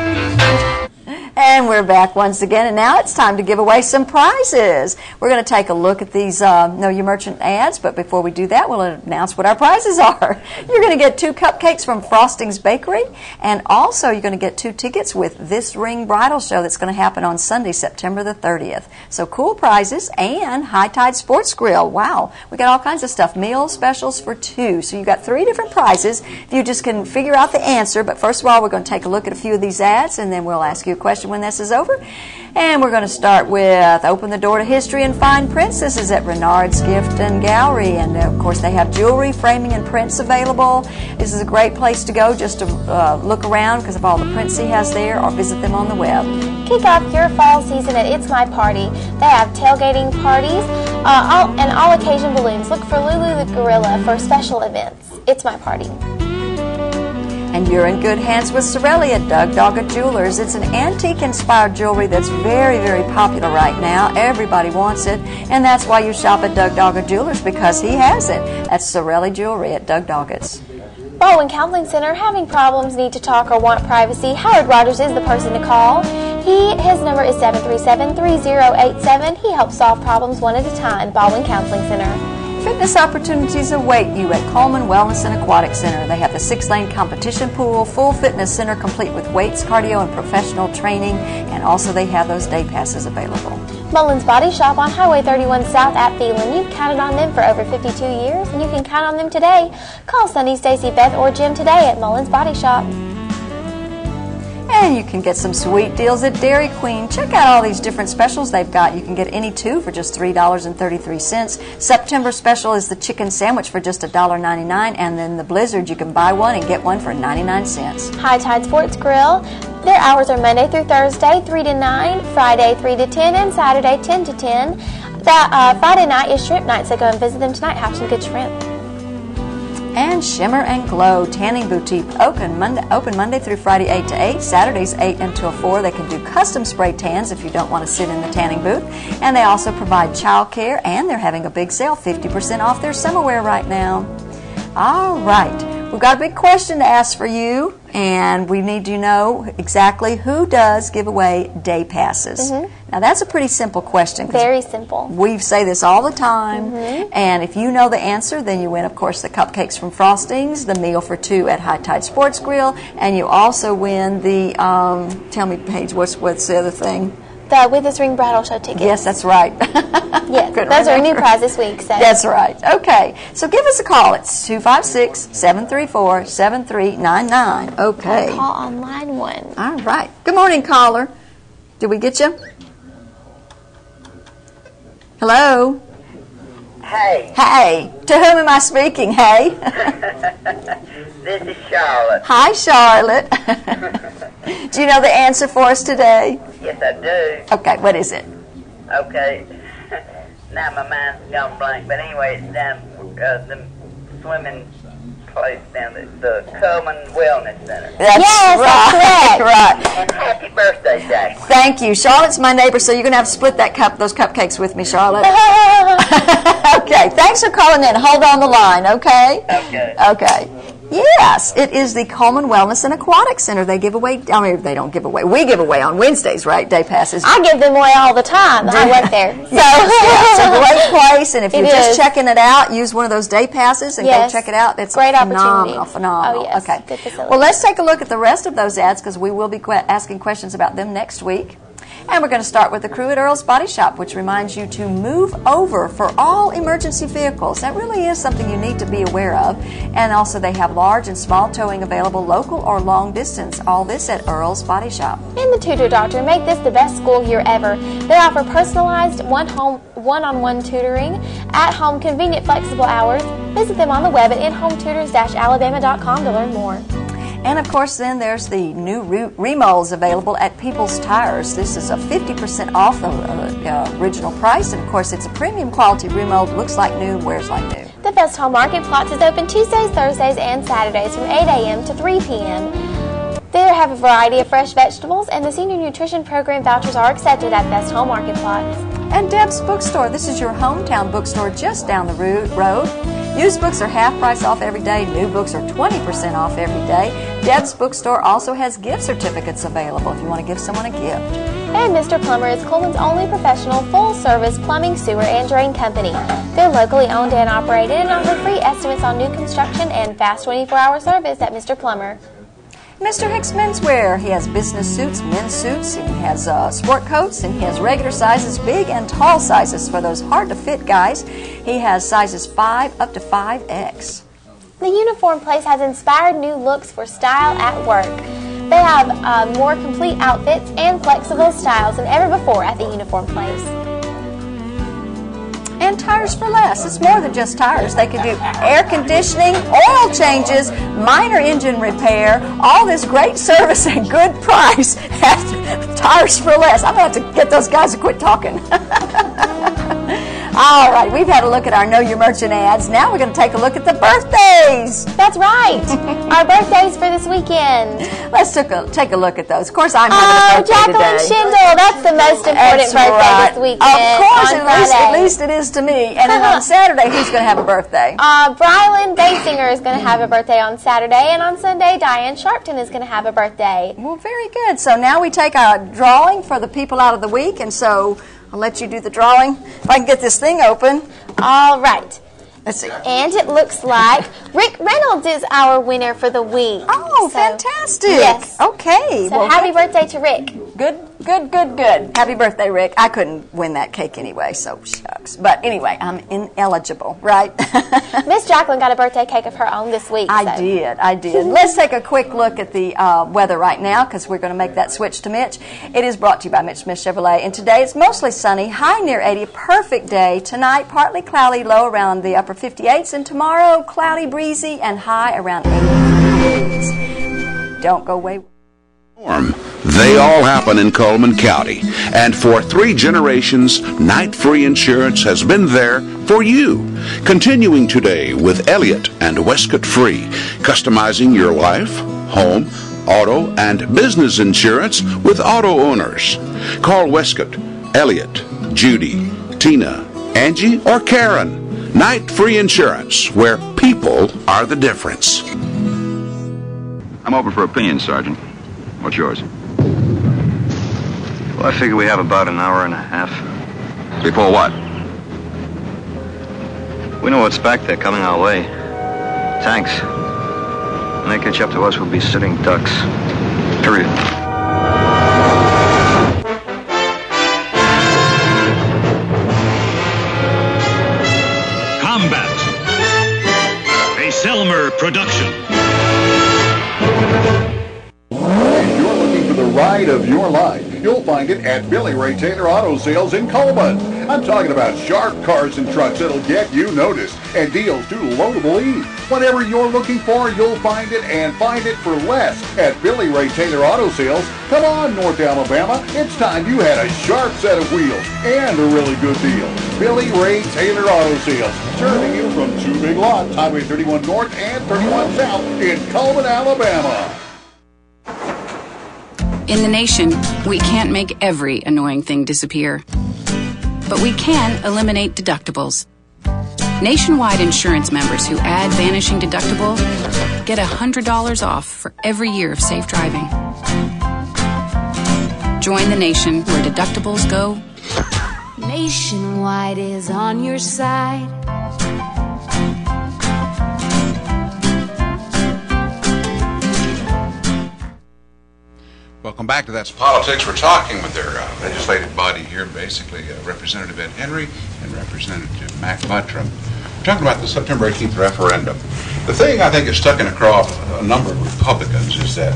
Speaker 2: And we're back once again, and now it's time to give away some prizes. We're going to take a look at these Know Your Merchant ads, but before we do that, we'll announce what our prizes are. You're going to get 2 cupcakes from Frosting's Bakery, and also you're going to get 2 tickets with This Ring Bridal Show that's going to happen on Sunday, September the 30th. So cool prizes and High Tide Sports Grill. Wow, we got all kinds of stuff. Meal specials for 2. So you've got 3 different prizes. If you just can figure out the answer, but first of all, we're going to take a look at a few of these ads, and then we'll ask you a question when that's passes over. And we're going to start with Open the Door to History and Fine Prints. This is at Renard's Gift and Gallery. And, of course, they have jewelry, framing, and prints available. This is a great place to go just to look around because of all the prints he has there, or visit them on the web.
Speaker 4: Kick off your fall season at It's My Party. They have tailgating parties and all-occasion balloons. Look for Lulu the Gorilla for special events. It's My Party.
Speaker 2: And you're in good hands with Sorelli at Doug Doggett Jewelers. It's an antique-inspired jewelry that's very, very popular right now. Everybody wants it, and that's why you shop at Doug Doggett Jewelers, because he has it. That's Sorelli Jewelry at Doug Doggett's.
Speaker 4: Baldwin Counseling Center, having problems, need to talk, or want privacy? Howard Rogers is the person to call. His number is 737-3087. He helps solve problems one at a time. Baldwin Counseling Center.
Speaker 2: Fitness opportunities await you at Coleman Wellness and Aquatic Center. They have the 6-lane competition pool, full fitness center complete with weights, cardio, and professional training, and also they have those day passes available.
Speaker 4: Mullins Body Shop on Highway 31 South at Phelan. You've counted on them for over 52 years, and you can count on them today. Call Sunny, Stacy, Beth, or Jim today at Mullins Body Shop.
Speaker 2: And you can get some sweet deals at Dairy Queen. Check out all these different specials they've got. You can get any two for just $3.33. September special is the chicken sandwich for just $1.99, and then the Blizzard, you can buy one and get one for 99 cents.
Speaker 4: High Tide Sports Grill. Their hours are Monday through Thursday, 3 to 9, Friday, 3 to 10, and Saturday, 10 to 10. Friday night is shrimp night, so go and visit them tonight. Have some good shrimp.
Speaker 2: And Shimmer and Glow Tanning Boutique, open Monday through Friday 8 to 8, Saturdays 8 until 4. They can do custom spray tans if you don't want to sit in the tanning booth. And they also provide child care, and they're having a big sale, 50% off their summerwear right now. All right, we've got a big question to ask for you, and we need to know exactly who does give away day passes. Now, that's a pretty simple question.
Speaker 4: Very simple.
Speaker 2: We say this all the time, and if you know the answer, then you win, of course, the cupcakes from Frostings, the meal for two at High Tide Sports Grill, and you also win the, tell me, Paige, what's the other thing?
Speaker 4: The With This Ring Bridal Show tickets.
Speaker 2: Yes, that's right.
Speaker 4: Yes, those are a new prize this week. So.
Speaker 2: That's right. Okay, so give us a call. It's 256-734-7399. Okay.
Speaker 4: Call on line 1.
Speaker 2: All right. Good morning, caller. Did we get you? Hello?
Speaker 21: Hey.
Speaker 2: Hey. To whom am I speaking? Hey.
Speaker 21: This is Charlotte.
Speaker 2: Hi, Charlotte. Do you know the answer for us today?
Speaker 21: Yes, I do.
Speaker 2: Okay, what is it?
Speaker 21: Okay. Now my mind's gone blank, but anyway, it's down the swimming place down at the Coleman Wellness Center.
Speaker 2: That's right.
Speaker 4: That's correct.
Speaker 2: Right.
Speaker 21: And happy birthday, Jack.
Speaker 2: Thank you. Charlotte's my neighbor, so you're going to have to split those cupcakes with me, Charlotte. Okay, thanks for calling in. Hold on the line, okay?
Speaker 21: Okay.
Speaker 2: Okay. Yes, it is the Coleman Wellness and Aquatic Center. They give away, I mean, they don't give away. We give away on Wednesdays, right? Day passes.
Speaker 4: I give them away all the time. I work there. So.
Speaker 2: Yes, it's a great place, and if you're just checking it out, use one of those day passes and go check it out. It's
Speaker 4: great
Speaker 2: phenomenal.
Speaker 4: Oh, yes.
Speaker 2: Okay.
Speaker 4: Good facility.
Speaker 2: Well, let's take a look at the rest of those ads because we will be asking questions about them next week. And we're going to start with the crew at Earl's Body Shop, which reminds you to move over for all emergency vehicles. That really is something you need to be aware of. And also they have large and small towing available, local or long distance. All this at Earl's Body Shop.
Speaker 4: And the Tutor Doctor, make this the best school year ever. They offer personalized one-on-one tutoring, at-home convenient flexible hours. Visit them on the web at inhometutors-alabama.com to learn more.
Speaker 2: And, of course, then there's the new remolds available at People's Tires. This is a 50% off the original price. And, of course, it's a premium quality remold. Looks like new, wears like new.
Speaker 4: The Best Home Market Plots is open Tuesdays, Thursdays, and Saturdays from 8 a.m. to 3 p.m. They have a variety of fresh vegetables, and the Senior Nutrition Program vouchers are accepted at Best Home Market Plots.
Speaker 2: And Deb's Bookstore. This is your hometown bookstore just down the road. Used books are half price off every day. New books are 20% off every day. Deb's Bookstore also has gift certificates available if you want to give someone a gift.
Speaker 4: And Mr. Plumber is Coleman's only professional full-service plumbing, sewer, and drain company. They're locally owned and operated and offer free estimates on new construction and fast 24-hour service at Mr. Plumber.
Speaker 2: Mr. Hicks Menswear. He has business suits, men's suits, he has sport coats, and he has regular sizes, big and tall sizes for those hard-to-fit guys. He has sizes 5 up to 5X.
Speaker 4: The Uniform Place has inspired new looks for style at work. They have more complete outfits and flexible styles than ever before at the Uniform Place.
Speaker 2: And tires for less. It's more than just tires. They can do air conditioning, oil changes, minor engine repair, all this great service and good price at Tires for Less. I'm going to have to get those guys to quit talking. All right, we've had a look at our Know Your Merchant ads. Now we're going to take a look at the birthdays.
Speaker 4: That's right. Our birthdays for this weekend.
Speaker 2: Let's take a look at those. Of course, I'm having a birthday
Speaker 4: Jacqueline
Speaker 2: today.
Speaker 4: Schindel. That's the most important birthday this weekend.
Speaker 2: Of course,
Speaker 4: at
Speaker 2: least it is to me. And then on Saturday, who's going to have a birthday?
Speaker 4: Brylan Basinger is going to have a birthday on Saturday, and on Sunday, Diane Sharpton is going to have a birthday.
Speaker 2: Well, very good. So now we take our drawing for the people out of the week, and so I'll let you do the drawing. If I can get this thing open.
Speaker 4: All right.
Speaker 2: Let's see.
Speaker 4: And it looks like Rick Reynolds is our winner for the week.
Speaker 2: Oh, fantastic.
Speaker 4: Yes.
Speaker 2: Okay.
Speaker 4: So happy birthday to Rick.
Speaker 2: Good. Happy birthday, Rick. I couldn't win that cake anyway, so shucks. But anyway, I'm ineligible, right?
Speaker 4: Miss Jacqueline got a birthday cake of her own this week.
Speaker 2: I did. Let's take a quick look at the weather right now, because we're going to make that switch to Mitch. It is brought to you by Mitch Smith Chevrolet, and today it's mostly sunny, high near 80, a perfect day. Tonight, partly cloudy, low around the upper 58s, and tomorrow, cloudy, breezy, and high around 80 degrees. Don't go away.
Speaker 3: They all happen in Coleman County, and for 3 generations, Night Free Insurance has been there for you. Continuing today with Elliott and Westcott Free, customizing your life, home, auto, and business insurance with auto owners. Call Westcott, Elliott, Judy, Tina, Angie, or Karen. Night Free Insurance, where people are the difference.
Speaker 5: I'm open for opinion, Sergeant. What's yours?
Speaker 22: Well, I figure we have about an hour and a half.
Speaker 5: Before what?
Speaker 22: We know what's back there coming our way. Tanks. When they catch up to us, we'll be sitting ducks. Period.
Speaker 13: Combat. A Selmer production.
Speaker 23: If you're looking for the ride of your life, you'll find it at Billy Ray Taylor Auto Sales in Coleman. I'm talking about sharp cars and trucks that'll get you noticed and deals too low to believe. Whatever you're looking for, you'll find it, and find it for less at Billy Ray Taylor Auto Sales. Come on, North Alabama. It's time you had a sharp set of wheels and a really good deal. Billy Ray Taylor Auto Sales, serving you from 2 big lots, Highway 31 North and 31 South in Coleman, Alabama.
Speaker 24: In the nation, we can't make every annoying thing disappear, but we can eliminate deductibles. Nationwide insurance members who add Vanishing Deductible get $100 off for every year of safe driving. Join the nation where deductibles go.
Speaker 25: Nationwide is on your side.
Speaker 8: Welcome back to That's Politics. We're talking with their legislative body here, basically Representative Ed Henry and Representative Mac Buttram. We're talking about the September 18th referendum. The thing I think is stuck in a craw of a number of Republicans is that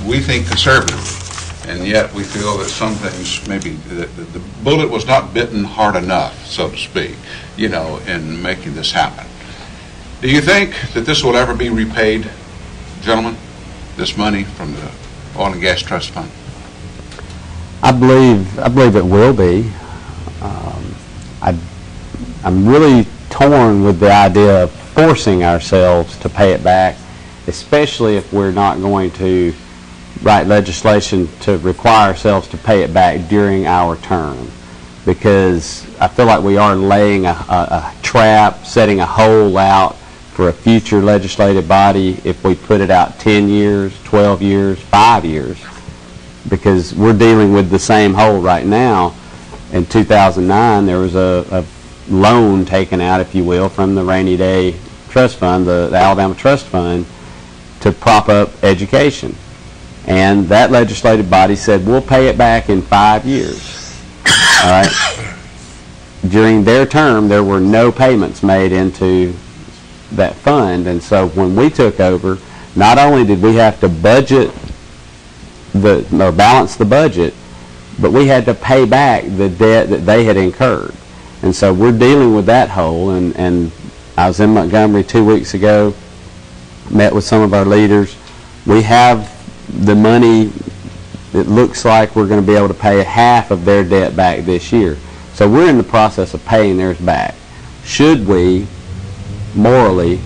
Speaker 8: we think conservative, and yet we feel that some things, maybe the bullet was not bitten hard enough, so to speak, in making this happen. Do you think that this will ever be repaid, gentlemen, this money from the Oil and Gas Trust Fund?
Speaker 26: I believe it will be. I'm really torn with the idea of forcing ourselves to pay it back, especially if we're not going to write legislation to require ourselves to pay it back during our term, because I feel like we are laying a trap, setting a hole out for a future legislative body if we put it out 10 years, 12 years, 5 years, because we're dealing with the same hole right now. In 2009, there was a loan taken out, if you will, from the Rainy Day Trust Fund, the Alabama Trust Fund, to prop up education. And that legislative body said, we'll pay it back in 5 years. All right? During their term, there were no payments made into that fund, and so when we took over, not only did we have to budget or balance the budget, but we had to pay back the debt that they had incurred. And so we're dealing with that hole. And I was in Montgomery 2 weeks ago, met with some of our leaders. We have the money. It looks like we're going to be able to pay half of their debt back this year. So we're in the process of paying theirs back. Should we morally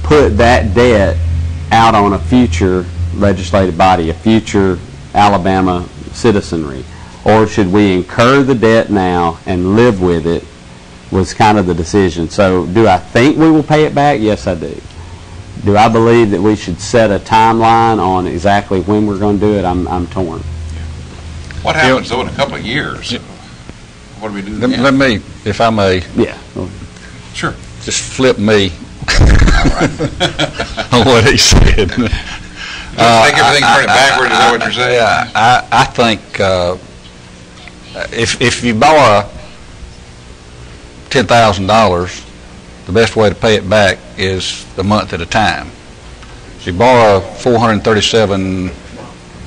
Speaker 26: put that debt out on a future legislative body, a future Alabama citizenry? Or should we incur the debt now and live with it, was kind of the decision. So do I think we will pay it back? Yes, I do. Do I believe that we should set a timeline on exactly when we're going to do it? I'm torn.
Speaker 8: What happens, though, in a couple of years? What do we do then?
Speaker 1: Let me, if I may.
Speaker 26: Yeah.
Speaker 8: Sure.
Speaker 1: Just flip me on what he said.
Speaker 8: Take everything and turn it backward, is that what you're saying?
Speaker 1: Yeah, I think if you borrow $10,000, the best way to pay it back is a month at a time. If you borrow $437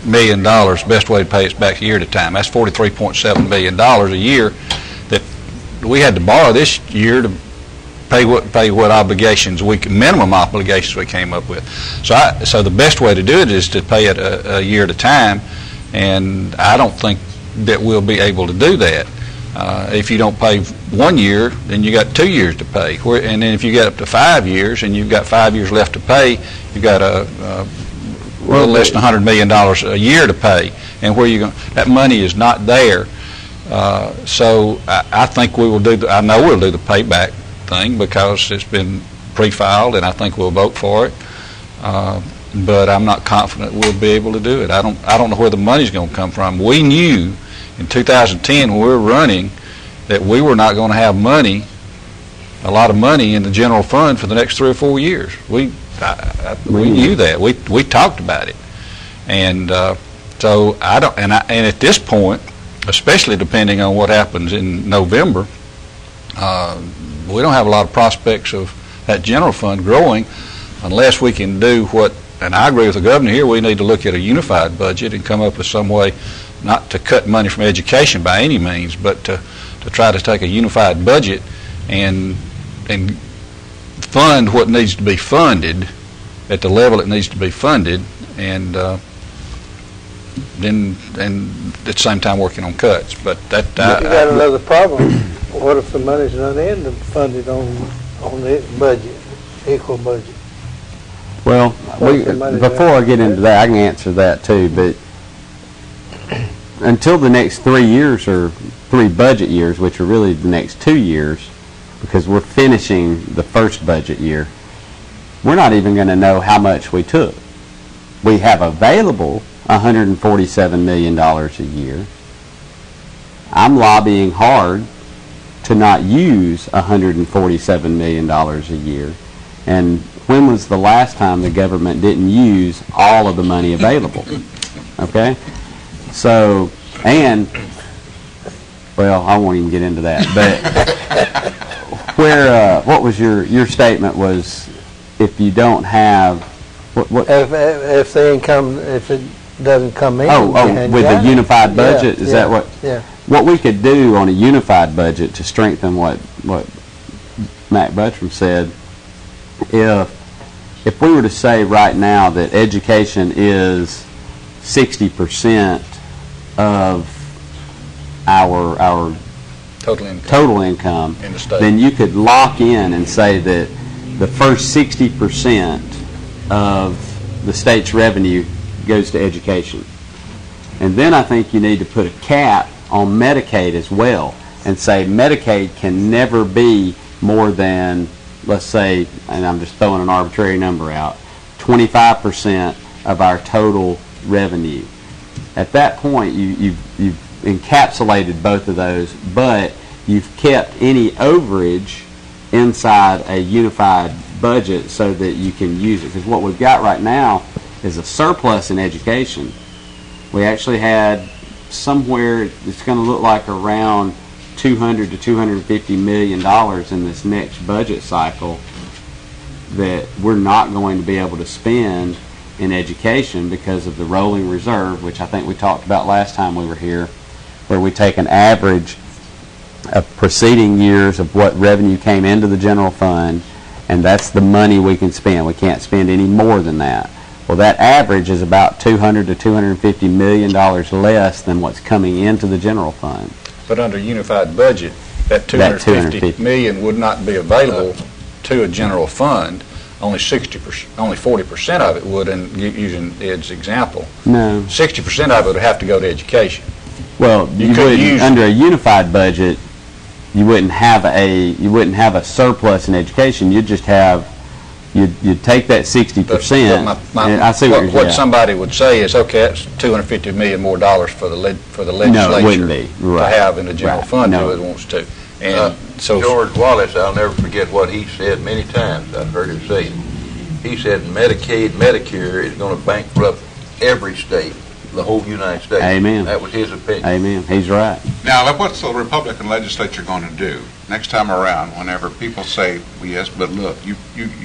Speaker 1: million, the best way to pay it back a year at a time. That's $43.7 million a year that we had to borrow this year to pay what obligations minimum obligations we came up with. So the best way to do it is to pay it a year at a time, and I don't think that we'll be able to do that. If you don't pay 1 year, then you got 2 years to pay. And then if you get up to 5 years and you've got 5 years left to pay, you've got a little less than $100 million a year to pay. And where you going? That money is not there. So I think we will do. I know we'll do the payback thing because it's been pre-filed, and I think we'll vote for it. But I'm not confident we'll be able to do it. I don't know where the money's going to come from. We knew in 2010 when we were running that we were not going to have a lot of money in the general fund for the next 3 or 4 years. We knew that. We talked about it, and so I don't. And at this point, especially depending on what happens in November, we don't have a lot of prospects of that general fund growing unless we can do what. And I agree with the governor here. We need to look at a unified budget and come up with some way, not to cut money from education by any means, but to try to take a unified budget and fund what needs to be funded at the level it needs to be funded, and then at the same time working on cuts. But that
Speaker 7: you got another problem. What if the money's not in and funded on the budget, equal budget?
Speaker 26: Well, before I get into that, I can answer that too, but until the next 3 years, or 3 budget years, which are really the next 2 years, because we're finishing the first budget year, we're not even going to know how much we took. We have available $147 million a year. I'm lobbying hard to not use $147 million a year. And when was the last time the government didn't use all of the money available? Okay? So, and, well, I won't even get into that. But what was your statement was, if you don't have, what?
Speaker 7: If the income, if it doesn't come in.
Speaker 26: With the unified budget, is that what?
Speaker 7: Yeah.
Speaker 26: What we could do on a unified budget to strengthen what Mac Buttram said, if we were to say right now that education is 60% of our total income
Speaker 1: in the state,
Speaker 26: then you could lock in and say that the first 60% of the state's revenue goes to education. And then I think you need to put a cap on Medicaid as well and say Medicaid can never be more than, let's say, and I'm just throwing an arbitrary number out, 25% of our total revenue. At that point, you've encapsulated both of those, but you've kept any overage inside a unified budget so that you can use it. Because what we've got right now is a surplus in education. We actually had somewhere, it's going to look like around $200 to $250 million in this next budget cycle that we're not going to be able to spend in education because of the rolling reserve, which I think we talked about last time we were here, where we take an average of preceding years of what revenue came into the general fund, and that's the money we can spend. We can't spend any more than that. Well, that average is about $200 to $250 million less than what's coming into the general fund.
Speaker 15: But under unified budget, that 250 million would not be available to a general fund. Only 40% of it would, and using Ed's example.
Speaker 26: No.
Speaker 15: 60% of it would have to go to education.
Speaker 26: Well, you wouldn't, under a unified budget, you wouldn't have a surplus in education. You'd just have, you'd take that 60%. I see
Speaker 15: what somebody would say is, okay, that's $250 million more dollars for the legislature
Speaker 26: no, it wouldn't be. Right.
Speaker 15: to have in the general fund
Speaker 26: no.
Speaker 15: if it wants to. And so
Speaker 17: George Wallace, I'll never forget what he said many times. I've heard him say it. He said Medicaid, Medicare is going to bankrupt every state, the whole United States.
Speaker 26: Amen.
Speaker 17: That was his opinion.
Speaker 26: Amen. He's right.
Speaker 8: Now, what's the Republican legislature going to do next time around whenever people say, well, yes, but look, you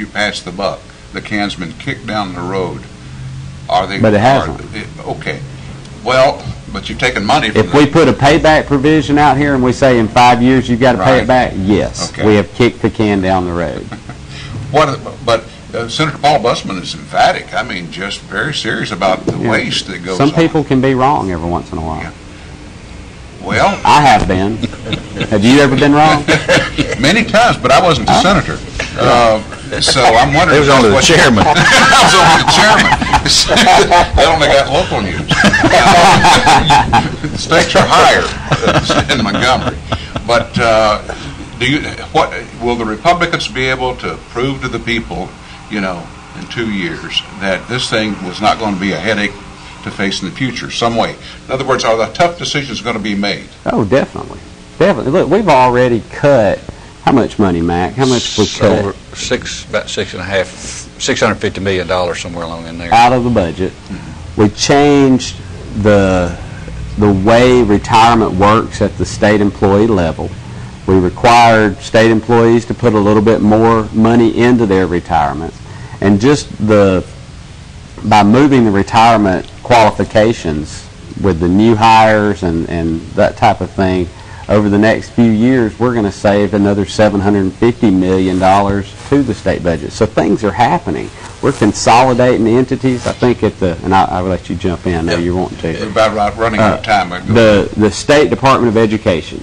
Speaker 8: passed the buck. The can's been kicked down the road. Are they?
Speaker 26: But it hasn't.
Speaker 8: Okay. Well, but you've taken money from
Speaker 26: If we put a payback provision out here and we say in 5 years you've got to pay it back, yes, we have kicked the can down the road.
Speaker 8: But Senator Paul Bussman is emphatic. I mean, just very serious about the waste that goes on.
Speaker 26: Some people can be wrong every once in a while.
Speaker 8: Yeah. Well,
Speaker 26: I have been. Have you ever been wrong?
Speaker 8: Many times, but I wasn't the senator. So I'm wondering.
Speaker 15: He was only the chairman.
Speaker 8: I was only the chairman. They only got local news. The stakes are higher in Montgomery. But what will the Republicans be able to prove to the people, in 2 years, that this thing was not going to be a headache to face in the future, some way? In other words, are the tough decisions going to be made?
Speaker 26: Oh, definitely. Definitely. Look, we've already cut, how much money, Mac? How much we cut?
Speaker 15: About $650 million somewhere along in there.
Speaker 26: Out of the budget. Mm-hmm. We changed the way retirement works at the state employee level. We required state employees to put a little bit more money into their retirement. And just by moving the retirement qualifications with the new hires and that type of thing, over the next few years, we're going to save another $750 million to the state budget. So things are happening. We're consolidating the entities. I think and I'll let you jump in. I know you're wanting to.
Speaker 8: We're about running out of time.
Speaker 26: The State Department of Education,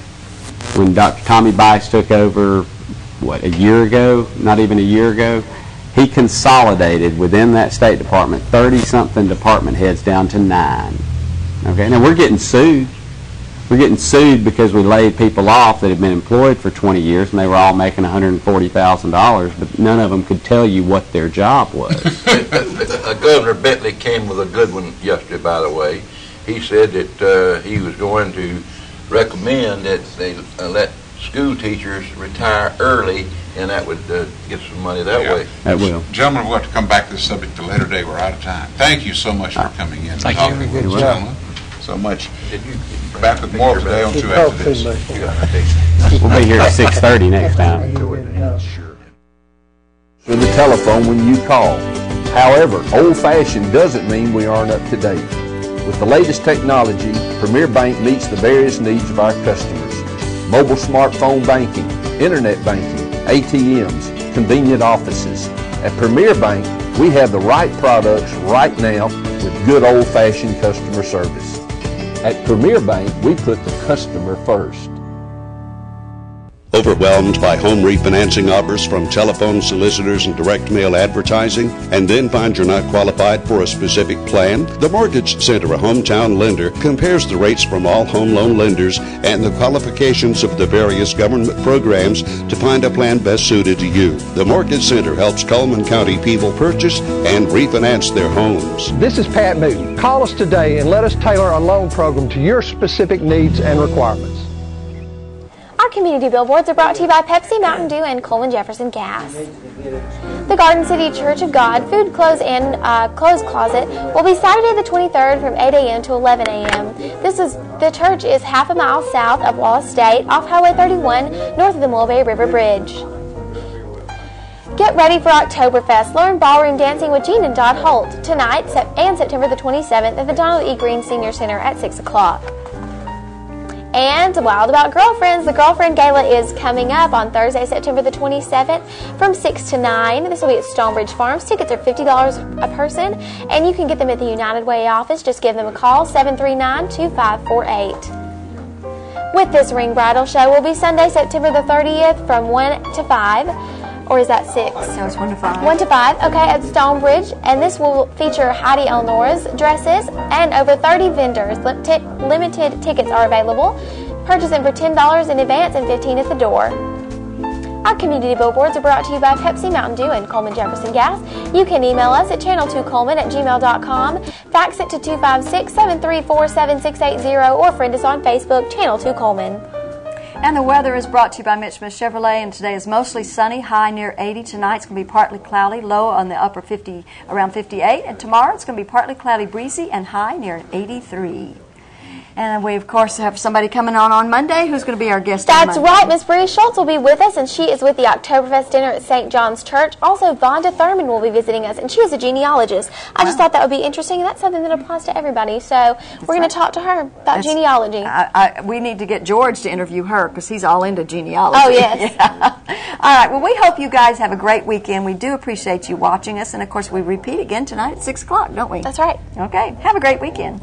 Speaker 26: when Dr. Tommy Bice took over, a year ago, not even a year ago, he consolidated within that State Department 30-something department heads down to 9. Okay, now we're getting sued. We're getting sued because we laid people off that had been employed for 20 years and they were all making $140,000, but none of them could tell you what their job was.
Speaker 17: Governor Bentley came with a good one yesterday, by the way. He said that he was going to recommend that they let school teachers retire early, and that would get some money that way.
Speaker 26: That will.
Speaker 8: Gentlemen, we'll have to come back to this subject at a later date. We're out of time. Thank you so much for coming in.
Speaker 26: Thank you.
Speaker 8: Good gentlemen. So much. Back with more today on 2 After This.
Speaker 26: We'll be here at 6:30 next time.
Speaker 6: For the telephone when you call. However, old-fashioned doesn't mean we aren't up to date. With the latest technology, Premier Bank meets the various needs of our customers. Mobile smartphone banking, internet banking, ATMs, convenient offices. At Premier Bank, we have the right products right now with good old-fashioned customer service. At Premier Bank, we put the customer first.
Speaker 3: Overwhelmed by home refinancing offers from telephone solicitors and direct mail advertising, and then find you're not qualified for a specific plan? The Mortgage Center, a hometown lender, compares the rates from all home loan lenders and the qualifications of the various government programs to find a plan best suited to you. The Mortgage Center helps Coleman County people purchase and refinance their homes.
Speaker 9: This is Pat Newton. Call us today and let us tailor a loan program to your specific needs and requirements.
Speaker 4: Our community billboards are brought to you by Pepsi, Mountain Dew, and Coleman Jefferson Gas. The Garden City Church of God Food, Clothes, and Clothes Closet will be Saturday the 23rd from 8 a.m. to 11 a.m. The church is half a mile south of Wallace State, off Highway 31, north of the Mulberry River Bridge. Get ready for Oktoberfest. Learn ballroom dancing with Gene and Dodd Holt tonight and September the 27th at the Donald E. Green Senior Center at 6 o'clock. And Wild About Girlfriends, the Girlfriend Gala is coming up on Thursday, September the 27th from 6 to 9. This will be at Stonebridge Farms. Tickets are $50 a person, and you can get them at the United Way office. Just give them a call, 739-2548. With this Ring Bridal Show will be Sunday, September the 30th from 1 to 5. Or is that 6?
Speaker 2: No, it's 1 to 5.
Speaker 4: 1 to 5, okay, at Stonebridge. And this will feature Heidi Elnora's dresses and over 30 vendors. Limited tickets are available. Purchasing for $10 in advance and $15 at the door. Our community billboards are brought to you by Pepsi, Mountain Dew, and Coleman Jefferson Gas. You can email us at channel2coleman@gmail.com, fax it to 256-734-7680, or friend us on Facebook, Channel 2 Coleman.
Speaker 2: And the weather is brought to you by Mitch Smith Chevrolet, and today is mostly sunny, high near 80. Tonight it's going to be partly cloudy, low on the upper 50, around 58. And tomorrow it's going to be partly cloudy, breezy, and high near 83. And we, of course, have somebody coming on Monday who's going to be our guest on
Speaker 4: That's
Speaker 2: Monday.
Speaker 4: right. Miss Bree Schultz will be with us, and she is with the Oktoberfest dinner at St. John's Church. Also, Vonda Thurman will be visiting us, and she is a genealogist. I just thought that would be interesting, and that's something that applies to everybody. So we're going to talk to her about genealogy.
Speaker 2: We need to get George to interview her because he's all into genealogy.
Speaker 4: Oh, yes.
Speaker 2: Yeah. All right. Well, we hope you guys have a great weekend. We do appreciate you watching us, and, of course, we repeat again tonight at 6 o'clock, don't we?
Speaker 4: That's right.
Speaker 2: Okay. Have a great weekend.